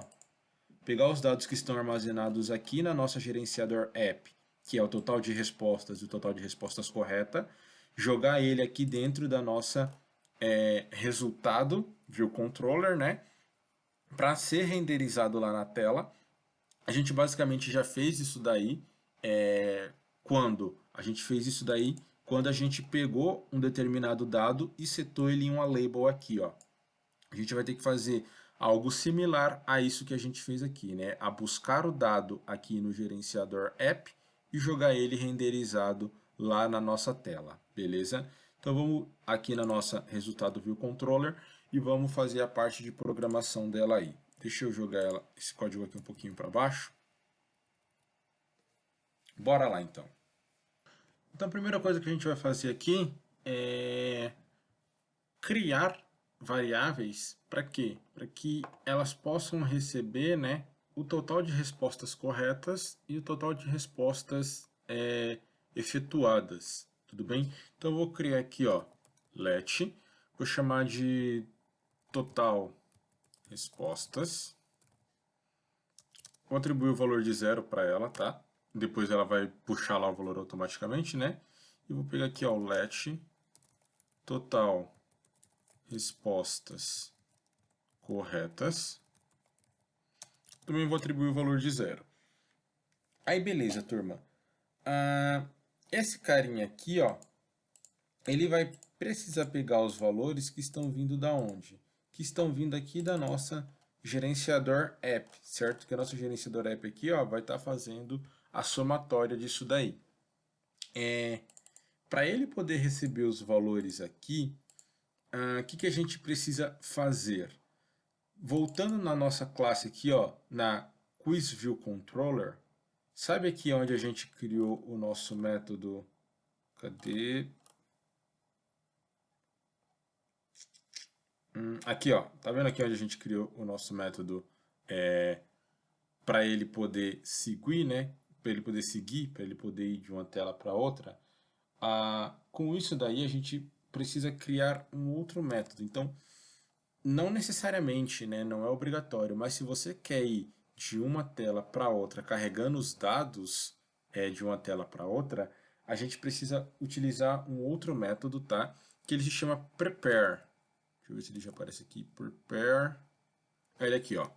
Pegar os dados que estão armazenados aqui na nossa gerenciador app, que é o total de respostas e o total de respostas correta, jogar ele aqui dentro da nossa resultado view controller, né? Para ser renderizado lá na tela. A gente basicamente já fez isso daí quando a gente fez isso daí quando a gente pegou um determinado dado e setou ele em uma label aqui, ó. A gente vai ter que fazer algo similar a isso que a gente fez aqui, né? A buscar o dado aqui no gerenciador app e jogar ele renderizado lá na nossa tela, beleza? Então vamos aqui na nossa resultado view controller e vamos fazer a parte de programação dela aí. Deixa eu jogar esse código aqui um pouquinho para baixo. Bora lá então. Então a primeira coisa que a gente vai fazer aqui é criar variáveis Para quê? Para que elas possam receber, né, o total de respostas corretas e o total de respostas efetuadas, tudo bem? Então eu vou criar aqui, ó, let, vou chamar de total respostas, vou atribuir o valor de 0 para ela, tá? Depois ela vai puxar lá o valor automaticamente, né? E vou pegar aqui, ó, o let total respostas corretas. Também vou atribuir o valor de 0. Aí beleza, turma. Esse carinha aqui, ó, ele vai precisar pegar os valores que estão vindo da onde? Que estão vindo aqui da nossa gerenciador app, certo? Que o nosso gerenciador app aqui, ó, vai estar fazendo a somatória disso daí. Para ele poder receber os valores aqui, o que a gente precisa fazer? Voltando na nossa classe aqui, ó, na QuizViewController, sabe aqui onde a gente criou o nosso método? Cadê? Aqui, ó, tá vendo aqui onde a gente criou o nosso método para ele poder seguir, né? Para ele poder seguir, para ele poder ir de uma tela para outra. Com isso daí a gente precisa criar um outro método. Então, não necessariamente, né? Não é obrigatório, mas se você quer ir de uma tela para outra carregando os dados de uma tela para outra, a gente precisa utilizar um outro método, tá? Que ele se chama prepare. Deixa eu ver se ele já aparece aqui. Prepare. Olha aqui, ó.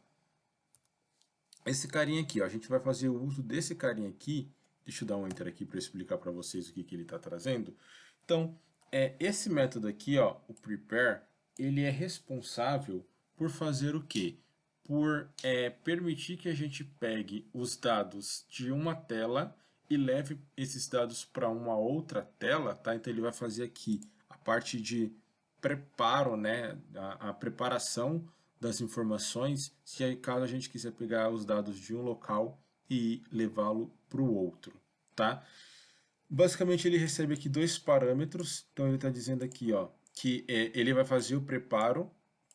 Esse carinha aqui, ó. A gente vai fazer o uso desse carinha aqui. Deixa eu dar um enter aqui para explicar para vocês o que ele está trazendo. Então, esse método aqui, ó, o prepare, ele é responsável por fazer o quê? Por permitir que a gente pegue os dados de uma tela e leve esses dados para uma outra tela, tá? Então ele vai fazer aqui a parte de preparo, né? A preparação das informações, se aí caso a gente quiser pegar os dados de um local e levá-lo para o outro, tá? Basicamente ele recebe aqui dois parâmetros, então ele está dizendo aqui, ó, que ele vai fazer o preparo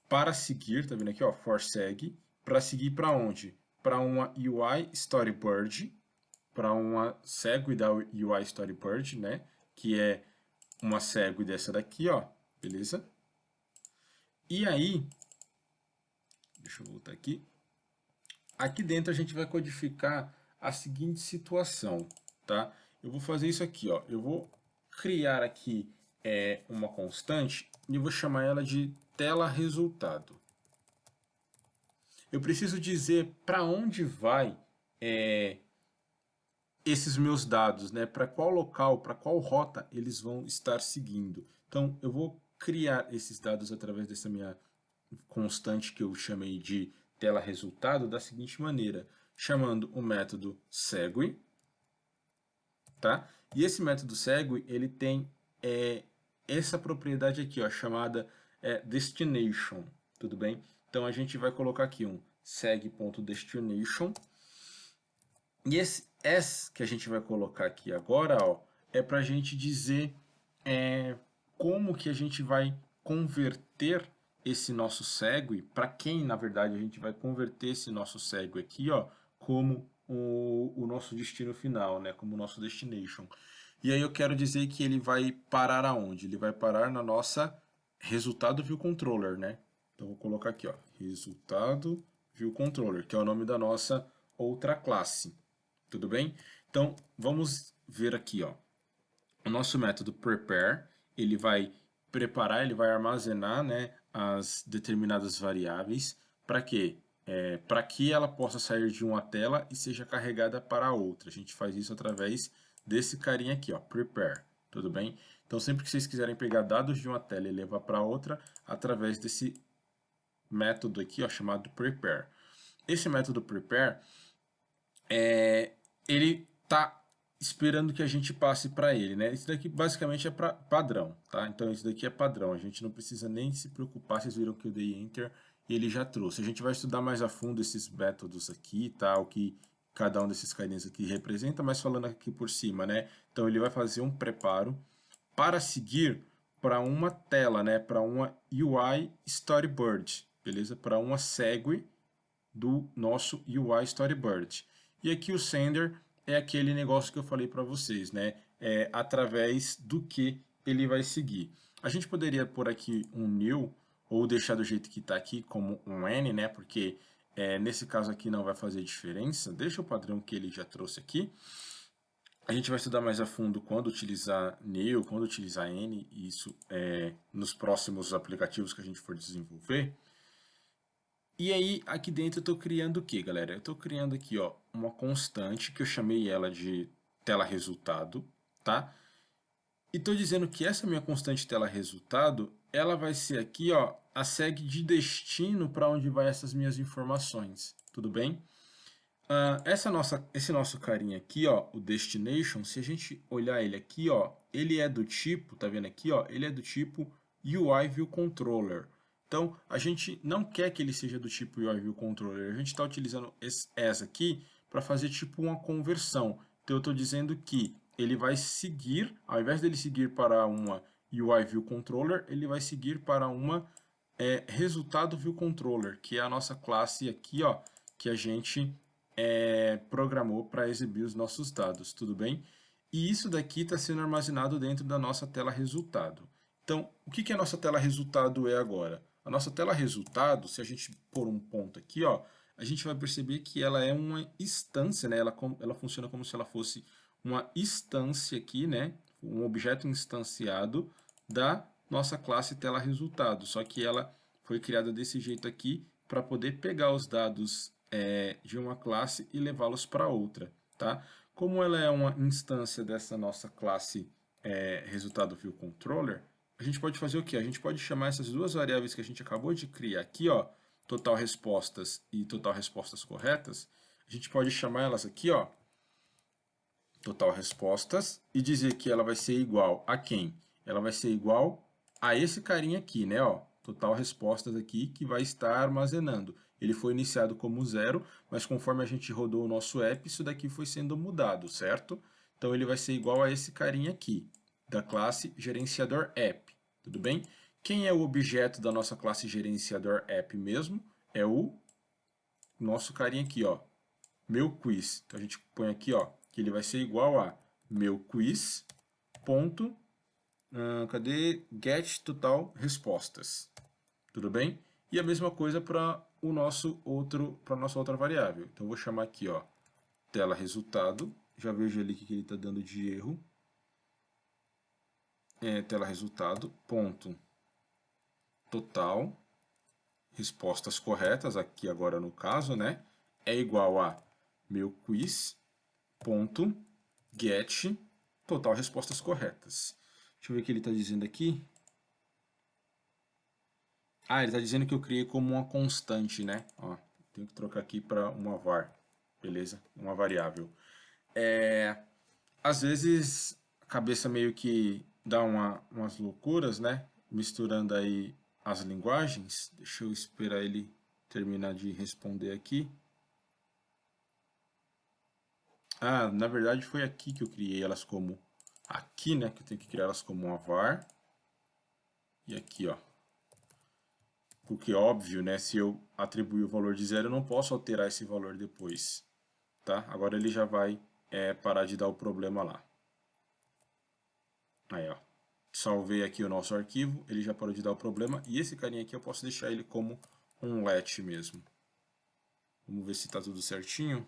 para seguir, tá vendo aqui, ó, for segue, para seguir para onde? Para uma UI Storyboard, para uma segue da UI Storyboard, né, que é uma segue dessa daqui, ó, beleza? E aí, deixa eu voltar aqui. Aqui dentro a gente vai codificar a seguinte situação, tá? Eu vou fazer isso aqui, ó. Eu vou criar aqui uma constante e vou chamar ela de tela resultado. Eu preciso dizer para onde vai esses meus dados, né? Para qual local, para qual rota eles vão estar seguindo. Então, eu vou criar esses dados através dessa minha constante que eu chamei de tela resultado da seguinte maneira, chamando o método segue, tá? E esse método segue, ele tem essa propriedade aqui, ó, chamada destination, tudo bem? Então a gente vai colocar aqui um segue.destination e esse s que a gente vai colocar aqui agora, ó, é para a gente dizer como que a gente vai converter esse nosso segue, para quem na verdade a gente vai converter esse nosso segue aqui, ó, como o nosso destino final, né, como o nosso destination. E aí eu quero dizer que ele vai parar aonde? Ele vai parar na nossa resultado view controller, né? Então vou colocar aqui, ó, resultado view controller, que é o nome da nossa outra classe. Tudo bem? Então vamos ver aqui, ó. O nosso método prepare, ele vai preparar, ele vai armazenar, né, as determinadas variáveis. Para quê? Para que ela possa sair de uma tela e seja carregada para a outra. A gente faz isso através desse carinha aqui, ó, prepare. Tudo bem? Então, sempre que vocês quiserem pegar dados de uma tela e levar para outra, através desse método aqui, ó, chamado prepare. Esse método prepare, ele está esperando que a gente passe para ele, né? Isso daqui basicamente é padrão, tá? Então isso daqui é padrão, a gente não precisa nem se preocupar, vocês viram que eu dei Enter e ele já trouxe. A gente vai estudar mais a fundo esses métodos aqui, tá? O que cada um desses carinhas aqui representa, mas falando aqui por cima, né? Então ele vai fazer um preparo para seguir para uma tela, né? Para uma UI Storyboard, beleza? Para uma segue do nosso UI Storyboard. E aqui o sender é aquele negócio que eu falei para vocês, né? É através do que ele vai seguir. A gente poderia pôr aqui um new ou deixar do jeito que está aqui como um n, né? Porque nesse caso aqui não vai fazer diferença. Deixa o padrão que ele já trouxe aqui. A gente vai estudar mais a fundo quando utilizar new, quando utilizar n, e isso nos próximos aplicativos que a gente for desenvolver. E aí, aqui dentro eu estou criando o que, galera? Eu estou criando aqui, ó, uma constante que eu chamei ela de tela resultado, tá? E estou dizendo que essa minha constante tela resultado, ela vai ser aqui, ó, a segue de destino para onde vai essas minhas informações, tudo bem? Esse nosso carinha aqui, ó, o destination, se a gente olhar ele aqui, ó, ele é do tipo, tá vendo aqui, ó, ele é do tipo UI View Controller. Então, a gente não quer que ele seja do tipo UI View Controller, a gente está utilizando essa aqui para fazer tipo uma conversão. Então, eu estou dizendo que ele vai seguir, ao invés dele seguir para uma UI View Controller, ele vai seguir para uma Resultado View Controller, que é a nossa classe aqui, ó, que a gente programou para exibir os nossos dados, tudo bem? E isso daqui está sendo armazenado dentro da nossa tela resultado. Então, o que a nossa tela resultado é agora? A nossa tela resultado, se a gente pôr um ponto aqui, ó, a gente vai perceber que ela é uma instância, né? Ela funciona como se ela fosse uma instância aqui, né? Um objeto instanciado da nossa classe tela resultado, só que ela foi criada desse jeito aqui para poder pegar os dados de uma classe e levá-los para outra, tá? Como ela é uma instância dessa nossa classe resultado view controller, a gente pode fazer o quê? A gente pode chamar essas duas variáveis que a gente acabou de criar aqui, ó, total respostas e total respostas corretas, a gente pode chamar elas aqui, ó, total respostas, e dizer que ela vai ser igual a quem? Ela vai ser igual a esse carinha aqui, né, ó, total respostas aqui, que vai estar armazenando. Ele foi iniciado como 0, mas conforme a gente rodou o nosso app, isso daqui foi sendo mudado, certo? Então ele vai ser igual a esse carinha aqui, da classe gerenciador app, tudo bem? Quem é o objeto da nossa classe gerenciador app mesmo? É o nosso carinha aqui, ó, meu quiz. Então a gente põe aqui, ó, que ele vai ser igual a meu quiz ponto, cadê? Get total respostas. Tudo bem? E a mesma coisa para o nossa outra variável. Então eu vou chamar aqui, ó, tela resultado. Já vejo ali que ele está dando de erro. Tela resultado ponto total respostas corretas, aqui agora no caso, né? É igual a meu quiz ponto get total respostas corretas. Deixa eu ver o que ele está dizendo aqui. Ah, ele está dizendo que eu criei como uma constante, né? Ó, tenho que trocar aqui para uma var, beleza? Uma variável. Às vezes a cabeça meio que dá umas loucuras, né? Misturando aí as linguagens. Deixa eu esperar ele terminar de responder aqui. Ah, na verdade foi aqui que eu criei elas como... Aqui, né? Que eu tenho que criar elas como uma var. E aqui, ó. Porque, óbvio, né? Se eu atribuir o valor de 0, eu não posso alterar esse valor depois. Tá? Agora ele já vai parar de dar o problema lá. Aí, ó. Salvei aqui o nosso arquivo, ele já parou de dar o problema. E esse carinha aqui eu posso deixar ele como um let mesmo. Vamos ver se está tudo certinho.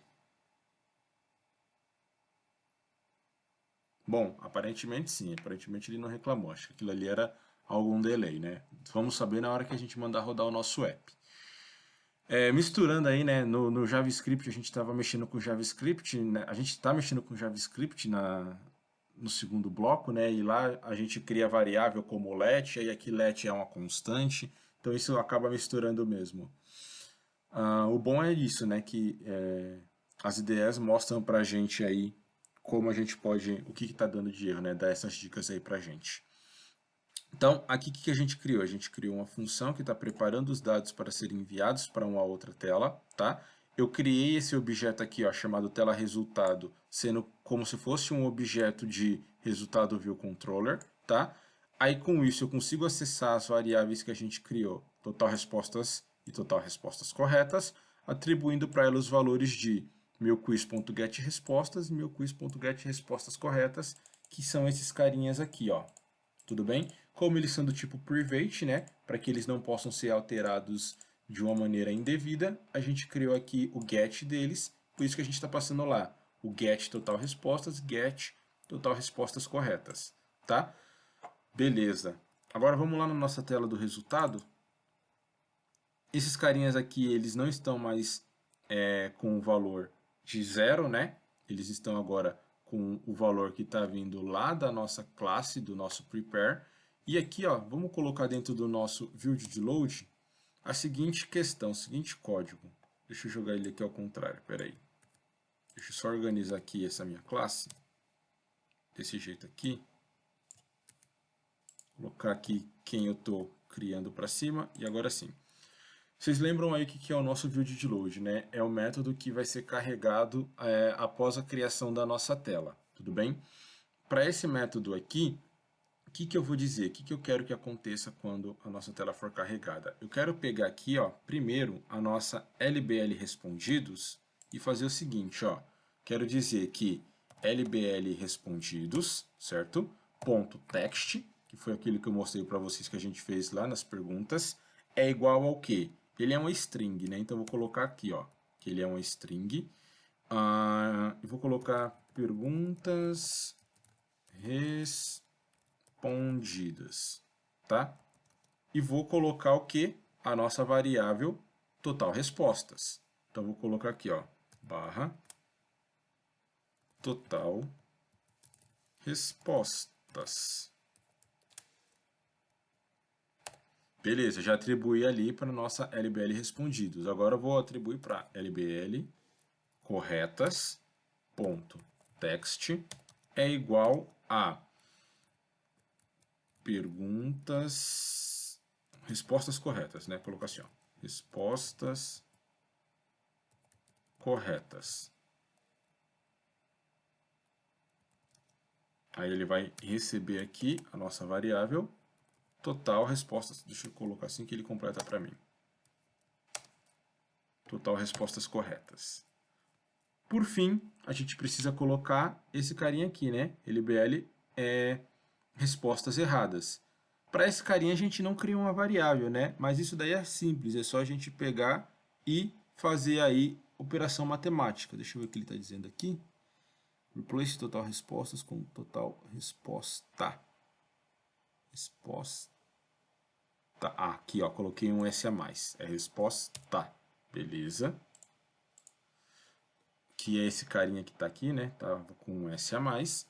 Bom, aparentemente sim. Aparentemente ele não reclamou. Acho que aquilo ali era algum delay, né? Vamos saber na hora que a gente mandar rodar o nosso app. Misturando aí, né, no JavaScript a gente estava mexendo com JavaScript, né, a gente está mexendo com JavaScript no segundo bloco, né, e lá a gente cria variável como let, e aqui let é uma constante, então isso acaba misturando mesmo. O bom é isso, né, que as IDEs mostram pra gente aí como a gente pode, o que está dando de erro, né, dar essas dicas aí pra gente. Então, aqui o que a gente criou? A gente criou uma função que está preparando os dados para serem enviados para uma outra tela, tá? Eu criei esse objeto aqui, ó, chamado tela resultado, sendo como se fosse um objeto de resultado view controller, tá? Aí com isso eu consigo acessar as variáveis que a gente criou, total respostas e total respostas corretas, atribuindo para ela os valores de meu quiz.getRespostas e meu quiz.getRespostas corretas, que são esses carinhas aqui, ó. Tudo bem? Como eles são do tipo private, né, para que eles não possam ser alterados de uma maneira indevida, a gente criou aqui o get deles, por isso que a gente está passando lá o get total respostas, get total respostas corretas, tá? Beleza. Agora vamos lá na nossa tela do resultado. Esses carinhas aqui, eles não estão mais com o valor de 0, né? Eles estão agora com o valor que está vindo lá da nossa classe, do nosso prepare. E aqui, ó, vamos colocar dentro do nosso view.load a seguinte questão, o seguinte código. Deixa eu jogar ele aqui ao contrário, peraí. Deixa eu só organizar aqui essa minha classe, desse jeito aqui. Colocar aqui quem eu estou criando para cima, e agora sim. Vocês lembram aí o que é o nosso view.load, né? É o método que vai ser carregado após a criação da nossa tela, tudo bem? Para esse método aqui, o que eu vou dizer? O que eu quero que aconteça quando a nossa tela for carregada? Eu quero pegar aqui, ó, primeiro, a nossa LBL respondidos e fazer o seguinte, ó. Quero dizer que LBL respondidos, certo? Ponto text, que foi aquilo que eu mostrei para vocês que a gente fez lá nas perguntas, é igual ao quê? Ele é uma string, né? Então eu vou colocar aqui, ó, que ele é uma string. Eu vou colocar perguntas respondidas, tá? E vou colocar o que? A nossa variável total respostas. Então vou colocar aqui, ó, barra total respostas. Beleza, já atribuí ali para a nossa LBL respondidos. Agora eu vou atribuir para LBL corretas, ponto, text, é igual a perguntas, respostas corretas, né? Colocar assim, ó, respostas corretas. Aí ele vai receber aqui a nossa variável total respostas. Deixa eu colocar assim que ele completa para mim. Total respostas corretas. Por fim, a gente precisa colocar esse carinha aqui, né? LBL respostas erradas. Para esse carinha a gente não cria uma variável, né? Mas isso daí é simples, é só a gente pegar e fazer aí operação matemática. Deixa eu ver o que ele está dizendo aqui. Replace total respostas com total resposta. Resposta. Aqui, ó, coloquei um S a mais. É resposta. Beleza. Que é esse carinha que está aqui, né? Tava com um S a mais.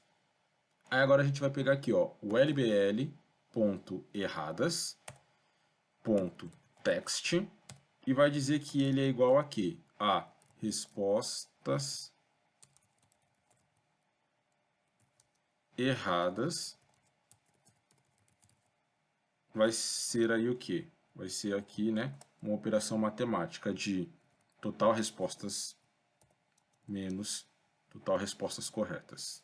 Aí agora a gente vai pegar aqui, ó, o lbl.erradas.text e vai dizer que ele é igual a quê? A respostas erradas vai ser aí o quê? Vai ser aqui, né, uma operação matemática de total respostas menos total respostas corretas.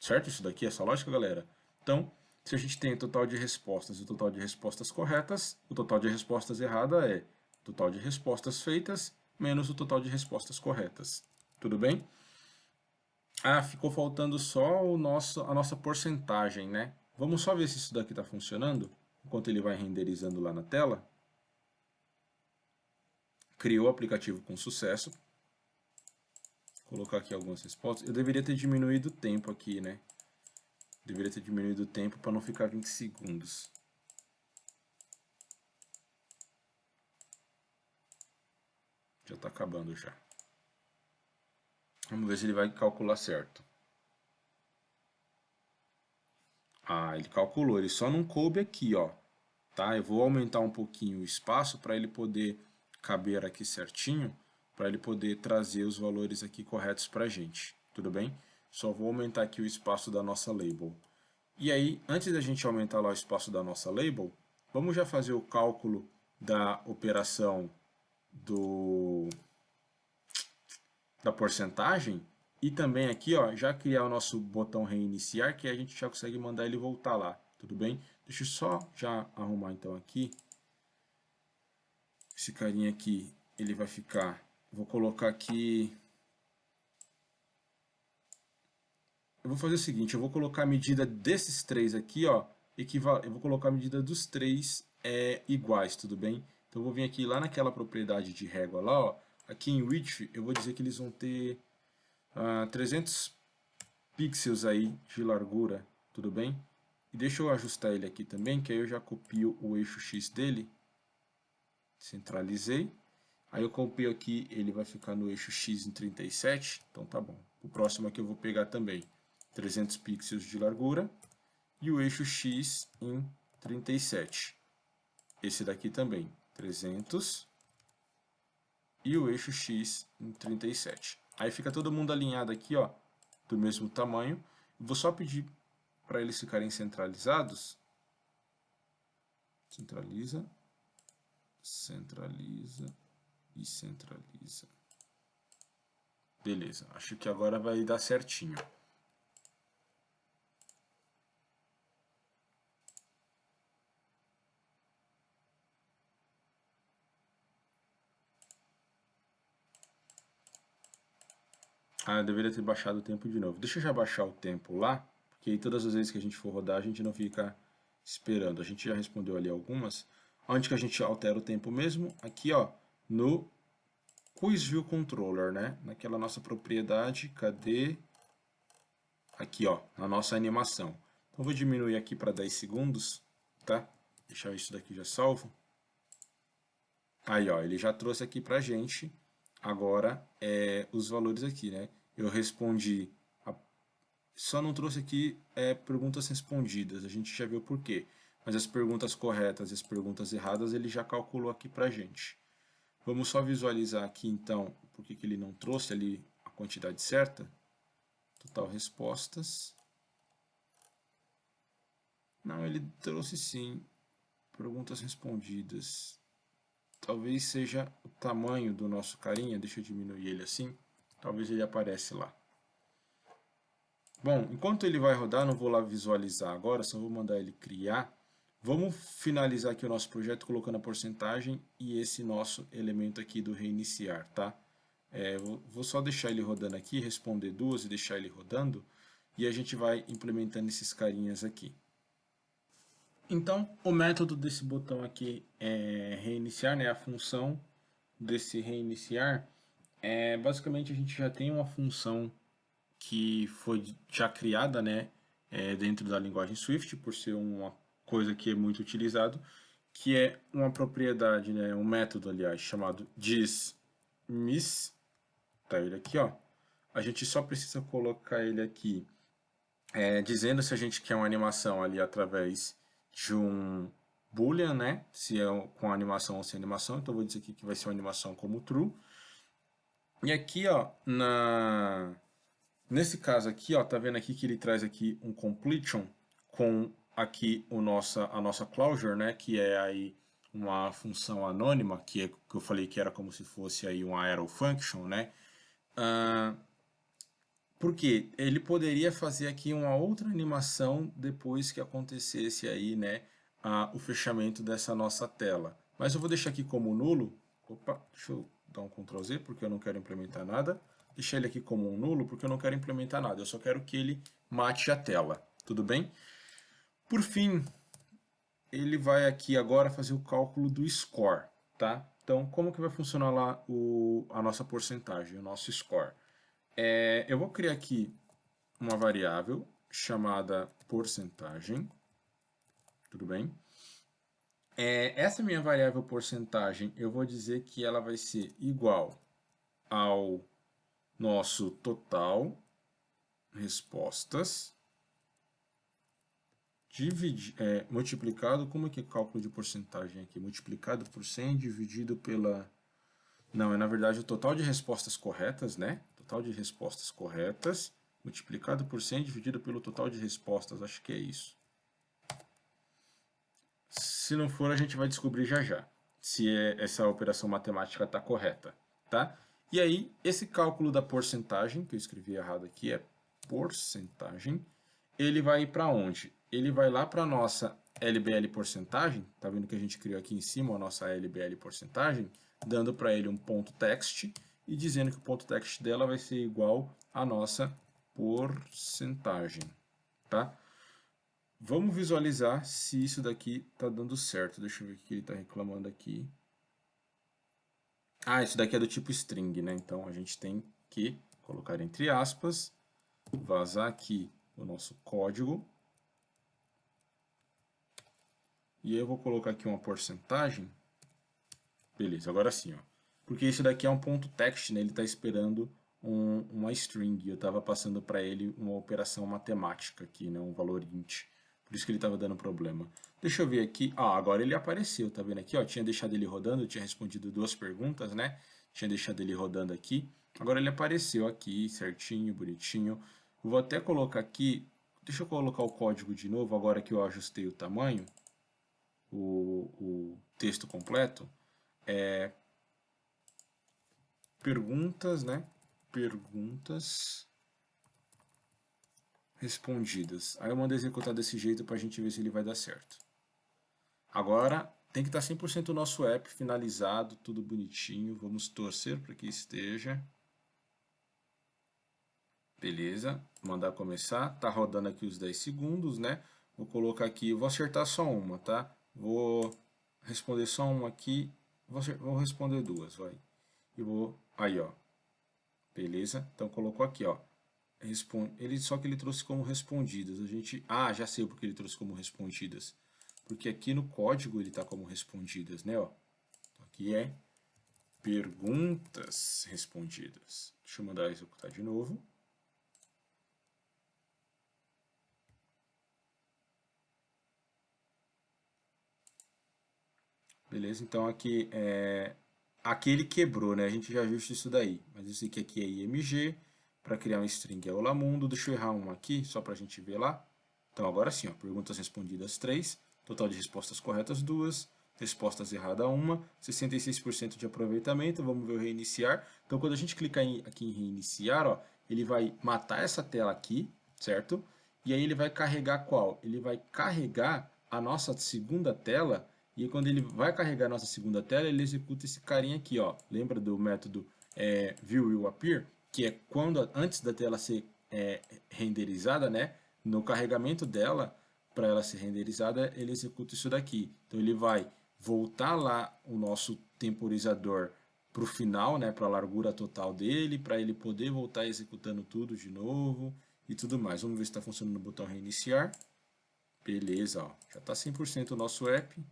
Certo? Isso daqui é essa lógica, galera? Então, se a gente tem o total de respostas e o total de respostas corretas, o total de respostas errada é o total de respostas feitas menos o total de respostas corretas. Tudo bem? Ficou faltando só a nossa porcentagem, né? Vamos só ver se isso daqui está funcionando, enquanto ele vai renderizando lá na tela. Criou o aplicativo com sucesso. Vou colocar aqui algumas respostas. Eu deveria ter diminuído o tempo aqui, né? Deveria ter diminuído o tempo para não ficar 20 segundos. Já está acabando já. Vamos ver se ele vai calcular certo. Ele calculou, ele só não coube aqui, ó. Tá? Eu vou aumentar um pouquinho o espaço para ele poder caber aqui certinho, para ele poder trazer os valores aqui corretos para a gente. Tudo bem? Só vou aumentar aqui o espaço da nossa label. E aí, antes da gente aumentar lá o espaço da nossa label, vamos já fazer o cálculo da operação da porcentagem e também aqui, ó, já criar o nosso botão reiniciar, que a gente já consegue mandar ele voltar lá, tudo bem? Deixa eu só já arrumar então aqui Esse carinha aqui, ele vai ficar... Vou colocar aqui... Eu vou fazer o seguinte, eu vou colocar a medida desses três aqui, ó, eu vou colocar a medida dos três iguais, tudo bem? Então eu vou vir aqui lá naquela propriedade de régua lá, ó, aqui em width, eu vou dizer que eles vão ter 300 pixels aí de largura, tudo bem? E deixa eu ajustar ele aqui também, que aí eu já copio o eixo X dele, centralizei. Aí eu copio aqui, ele vai ficar no eixo X em 37, então tá bom. O próximo aqui eu vou pegar também 300 pixels de largura e o eixo X em 37. Esse daqui também, 300 e o eixo X em 37. Aí fica todo mundo alinhado aqui, ó, do mesmo tamanho. Vou só pedir para eles ficarem centralizados. Centraliza, centraliza e centraliza. Beleza, acho que agora vai dar certinho. Ah, eu deveria ter baixado o tempo de novo. Deixa eu já baixar o tempo lá, porque aí todas as vezes que a gente for rodar, a gente não fica esperando. A gente já respondeu ali algumas. Onde que a gente altera o tempo mesmo? Aqui, ó, no Quiz View Controller, né? Naquela nossa propriedade, cadê? Aqui, ó, na nossa animação. Então, eu vou diminuir aqui para 10 segundos, tá? Deixar isso daqui já salvo. Aí, ó, ele já trouxe aqui pra gente, agora, os valores aqui, né? Eu respondi, só não trouxe aqui perguntas respondidas, a gente já viu por quê. Mas as perguntas corretas e as perguntas erradas ele já calculou aqui pra gente. Vamos só visualizar aqui, então, por que ele não trouxe ali a quantidade certa. Total respostas. Não, ele trouxe sim. Perguntas respondidas. Talvez seja o tamanho do nosso carinha. Deixa eu diminuir ele assim. Talvez ele apareça lá. Bom, enquanto ele vai rodar, não vou lá visualizar agora, só vou mandar ele criar. Vamos finalizar aqui o nosso projeto colocando a porcentagem e esse nosso elemento aqui do reiniciar, tá? Vou só deixar ele rodando aqui, responder duas e deixar ele rodando. E a gente vai implementando esses carinhas aqui. Então, o método desse botão aqui é reiniciar, né? A função desse reiniciar, basicamente a gente já tem uma função que foi já criada, né? Dentro da linguagem Swift, por ser uma coisa que é muito utilizado, que é uma propriedade, né? Um método, aliás, chamado dismiss. Tá ele aqui, ó. A gente só precisa colocar ele aqui dizendo se a gente quer uma animação ali através de um boolean, né? Se é com animação ou sem animação. Então eu vou dizer aqui que vai ser uma animação como true. E aqui, ó, nesse caso aqui, ó, tá vendo aqui que ele traz aqui um completion com aqui a nossa closure, né? Que é aí uma função anônima, que eu falei que era como se fosse aí uma arrow function, né? Porque ele poderia fazer aqui uma outra animação depois que acontecesse aí, né, o fechamento dessa nossa tela. Mas eu vou deixar aqui como nulo. Opa, deixa eu dar um Ctrl Z porque eu não quero implementar nada. Deixar ele aqui como um nulo porque eu não quero implementar nada. Eu só quero que ele mate a tela. Tudo bem? Por fim, ele vai aqui agora fazer o cálculo do score, tá? Então, como que vai funcionar lá a nossa porcentagem, o nosso score? Eu vou criar aqui uma variável chamada porcentagem, tudo bem? Essa minha variável porcentagem, eu vou dizer que ela vai ser igual ao nosso total respostas multiplicado, como é que é cálculo de porcentagem aqui? Multiplicado por 100 dividido pela... Não, é na verdade o total de respostas corretas, né? Total de respostas corretas multiplicado por 100 dividido pelo total de respostas, acho que é isso. Se não for, a gente vai descobrir já já, se essa operação matemática está correta, tá? E aí, esse cálculo da porcentagem, que eu escrevi errado aqui, é porcentagem, ele vai para onde? ele vai lá para a nossa LBL porcentagem, tá vendo que a gente criou aqui em cima a nossa LBL porcentagem, dando para ele um ponto text e dizendo que o ponto text dela vai ser igual à nossa porcentagem, tá? Vamos visualizar se isso daqui está dando certo. Deixa eu ver o que ele está reclamando aqui. Ah, isso daqui é do tipo string, né? Então a gente tem que colocar entre aspas, vazar aqui o nosso código. E eu vou colocar aqui uma porcentagem. Beleza, agora sim, ó. Porque isso daqui é um ponto text, né? Ele está esperando uma string. Eu estava passando para ele uma operação matemática aqui, né? Um valor int. Por isso que ele estava dando problema. Deixa eu ver aqui. Ah, agora ele apareceu, tá vendo aqui? Ó, tinha deixado ele rodando, eu tinha respondido 2 perguntas, né? Tinha deixado ele rodando aqui. Agora ele apareceu aqui, certinho, bonitinho. Eu vou até colocar aqui. Deixa eu colocar o código de novo, agora que eu ajustei o tamanho, o texto completo. Perguntas, né? Perguntas respondidas. Aí eu mando executar desse jeito para a gente ver se ele vai dar certo. Agora tem que estar 100% o nosso app finalizado, tudo bonitinho. Vamos torcer para que esteja. Beleza, mandar começar. Tá rodando aqui os 10 segundos, né? Vou colocar aqui, vou acertar só uma, tá? Vou responder só uma aqui. Vou responder duas, vai. E vou, aí ó. Beleza? Então colocou aqui, ó. Só que ele trouxe como respondidas. A gente, já sei porque ele trouxe como respondidas. Porque aqui no código ele está como respondidas, né? Ó. Então aqui é perguntas respondidas. Deixa eu mandar executar de novo. Beleza? Então aqui ele quebrou, né? A gente já viu isso daí. Mas eu sei que aqui é IMG. Para criar um string é Olamundo. Deixa eu errar uma aqui, só para a gente ver lá. Então agora sim, ó, perguntas respondidas 3, total de respostas corretas 2, respostas erradas 1, 66% de aproveitamento, vamos ver o reiniciar. Então quando a gente clicar aqui em reiniciar, ó, ele vai matar essa tela aqui, certo? E aí ele vai carregar qual? Ele vai carregar a nossa segunda tela, e aí, quando ele vai carregar a nossa segunda tela, ele executa esse carinha aqui, ó. Lembra do método viewWillAppear? Que é quando, antes da tela ser renderizada, né? No carregamento dela, para ela ser renderizada, ele executa isso daqui. Então ele vai voltar lá o nosso temporizador para o final, né, para a largura total dele, para ele poder voltar executando tudo de novo e tudo mais. Vamos ver se está funcionando no botão reiniciar. Beleza, ó, já está 100% o nosso app.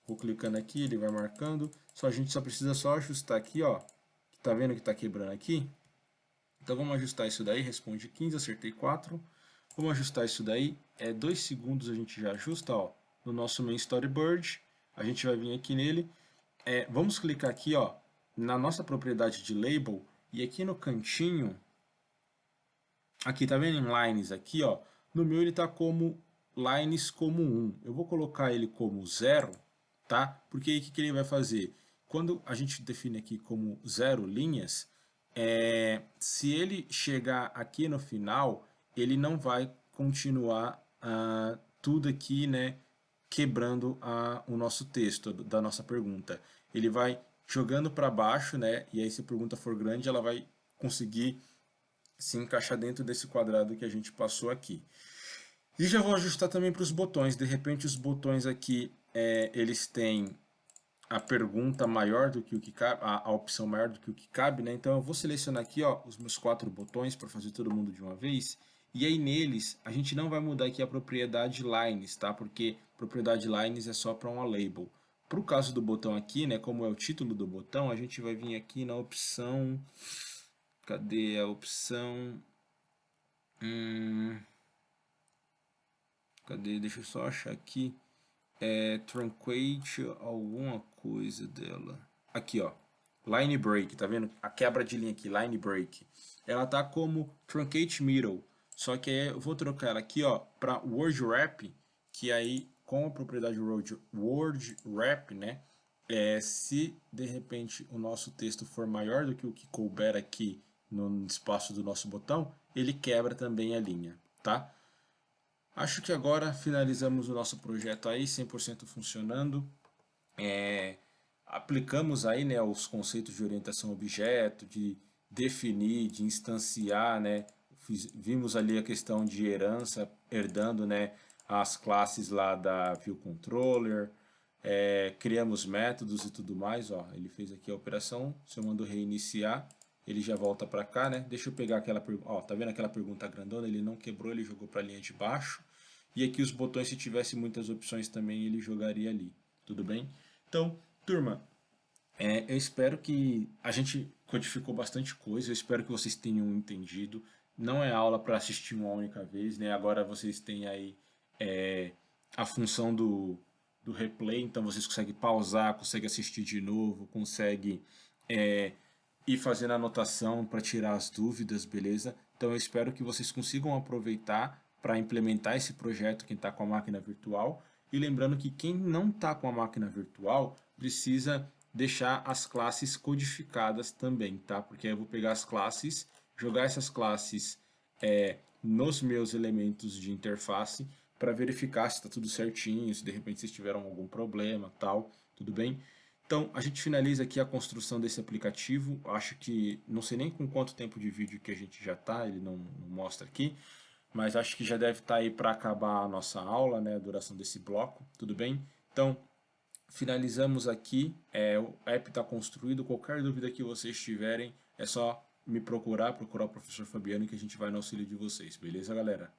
Vou clicando aqui, ele vai marcando. A gente só precisa só ajustar aqui, ó. Tá vendo que está quebrando aqui? Então vamos ajustar isso daí, responde 15, acertei 4. Vamos ajustar isso daí, 2 segundos a gente já ajusta, ó, no nosso main storyboard. A gente vai vir aqui nele, vamos clicar aqui, ó, na nossa propriedade de label, e aqui no cantinho, aqui tá vendo em lines aqui, ó, no meu ele tá como lines como 1. Eu vou colocar ele como 0, tá? Porque aí o que ele vai fazer? Quando a gente define aqui como 0 linhas, se ele chegar aqui no final, ele não vai continuar tudo aqui, né, quebrando o nosso texto da nossa pergunta. Ele vai jogando para baixo, né, e aí se a pergunta for grande, ela vai conseguir se encaixar dentro desse quadrado que a gente passou aqui. E já vou ajustar também para os botões. De repente os botões aqui, eles têm a pergunta maior do que o que cabe, a opção maior do que o que cabe, né? Então eu vou selecionar aqui, ó, os meus 4 botões para fazer todo mundo de uma vez. E aí neles a gente não vai mudar aqui a propriedade lines, tá? Porque propriedade lines é só para uma label. Para o caso do botão aqui, né, como é o título do botão, a gente vai vir aqui na opção, cadê a opção? Cadê? Deixa eu só achar aqui. Truncate alguma coisa dela. Aqui, ó. Line break, tá vendo? A quebra de linha aqui, line break. Ela tá como truncate middle. Só que aí eu vou trocar ela aqui, ó, para word wrap, que aí com a propriedade word wrap, né? Se de repente o nosso texto for maior do que o que couber aqui no espaço do nosso botão, ele quebra também a linha, tá? Acho que agora finalizamos o nosso projeto aí, 100% funcionando. Aplicamos aí, né, os conceitos de orientação a objeto, de definir, de instanciar, né? Vimos ali a questão de herança, herdando, né, as classes lá da View Controller, criamos métodos e tudo mais, ó. Ele fez aqui a operação, se eu mando reiniciar, ele já volta para cá, né? Deixa eu pegar aquela pergunta, ó, tá vendo aquela pergunta grandona? Ele não quebrou, ele jogou para a linha de baixo. E aqui os botões, se tivesse muitas opções também, ele jogaria ali, tudo bem? Então, turma, eu espero que a gente codificou bastante coisa, eu espero que vocês tenham entendido. Não é aula para assistir uma única vez, né? Agora vocês têm aí é, a função do replay, então vocês conseguem pausar, conseguem assistir de novo, conseguem é, ir fazendo anotação para tirar as dúvidas, beleza? Então eu espero que vocês consigam aproveitar para implementar esse projeto quem está com a máquina virtual. E lembrando que quem não está com a máquina virtual precisa deixar as classes codificadas também, tá? Porque aí eu vou pegar as classes, jogar essas classes nos meus elementos de interface para verificar se está tudo certinho, se de repente vocês tiveram algum problema, tal, tudo bem? Então, a gente finaliza aqui a construção desse aplicativo. Acho que, não sei nem com quanto tempo de vídeo que a gente já está, ele não mostra aqui, mas acho que já deve estar aí para acabar a nossa aula, né, a duração desse bloco, tudo bem? Então, finalizamos aqui, o app está construído. Qualquer dúvida que vocês tiverem, é só me procurar o professor Fabiano que a gente vai no auxílio de vocês, beleza, galera?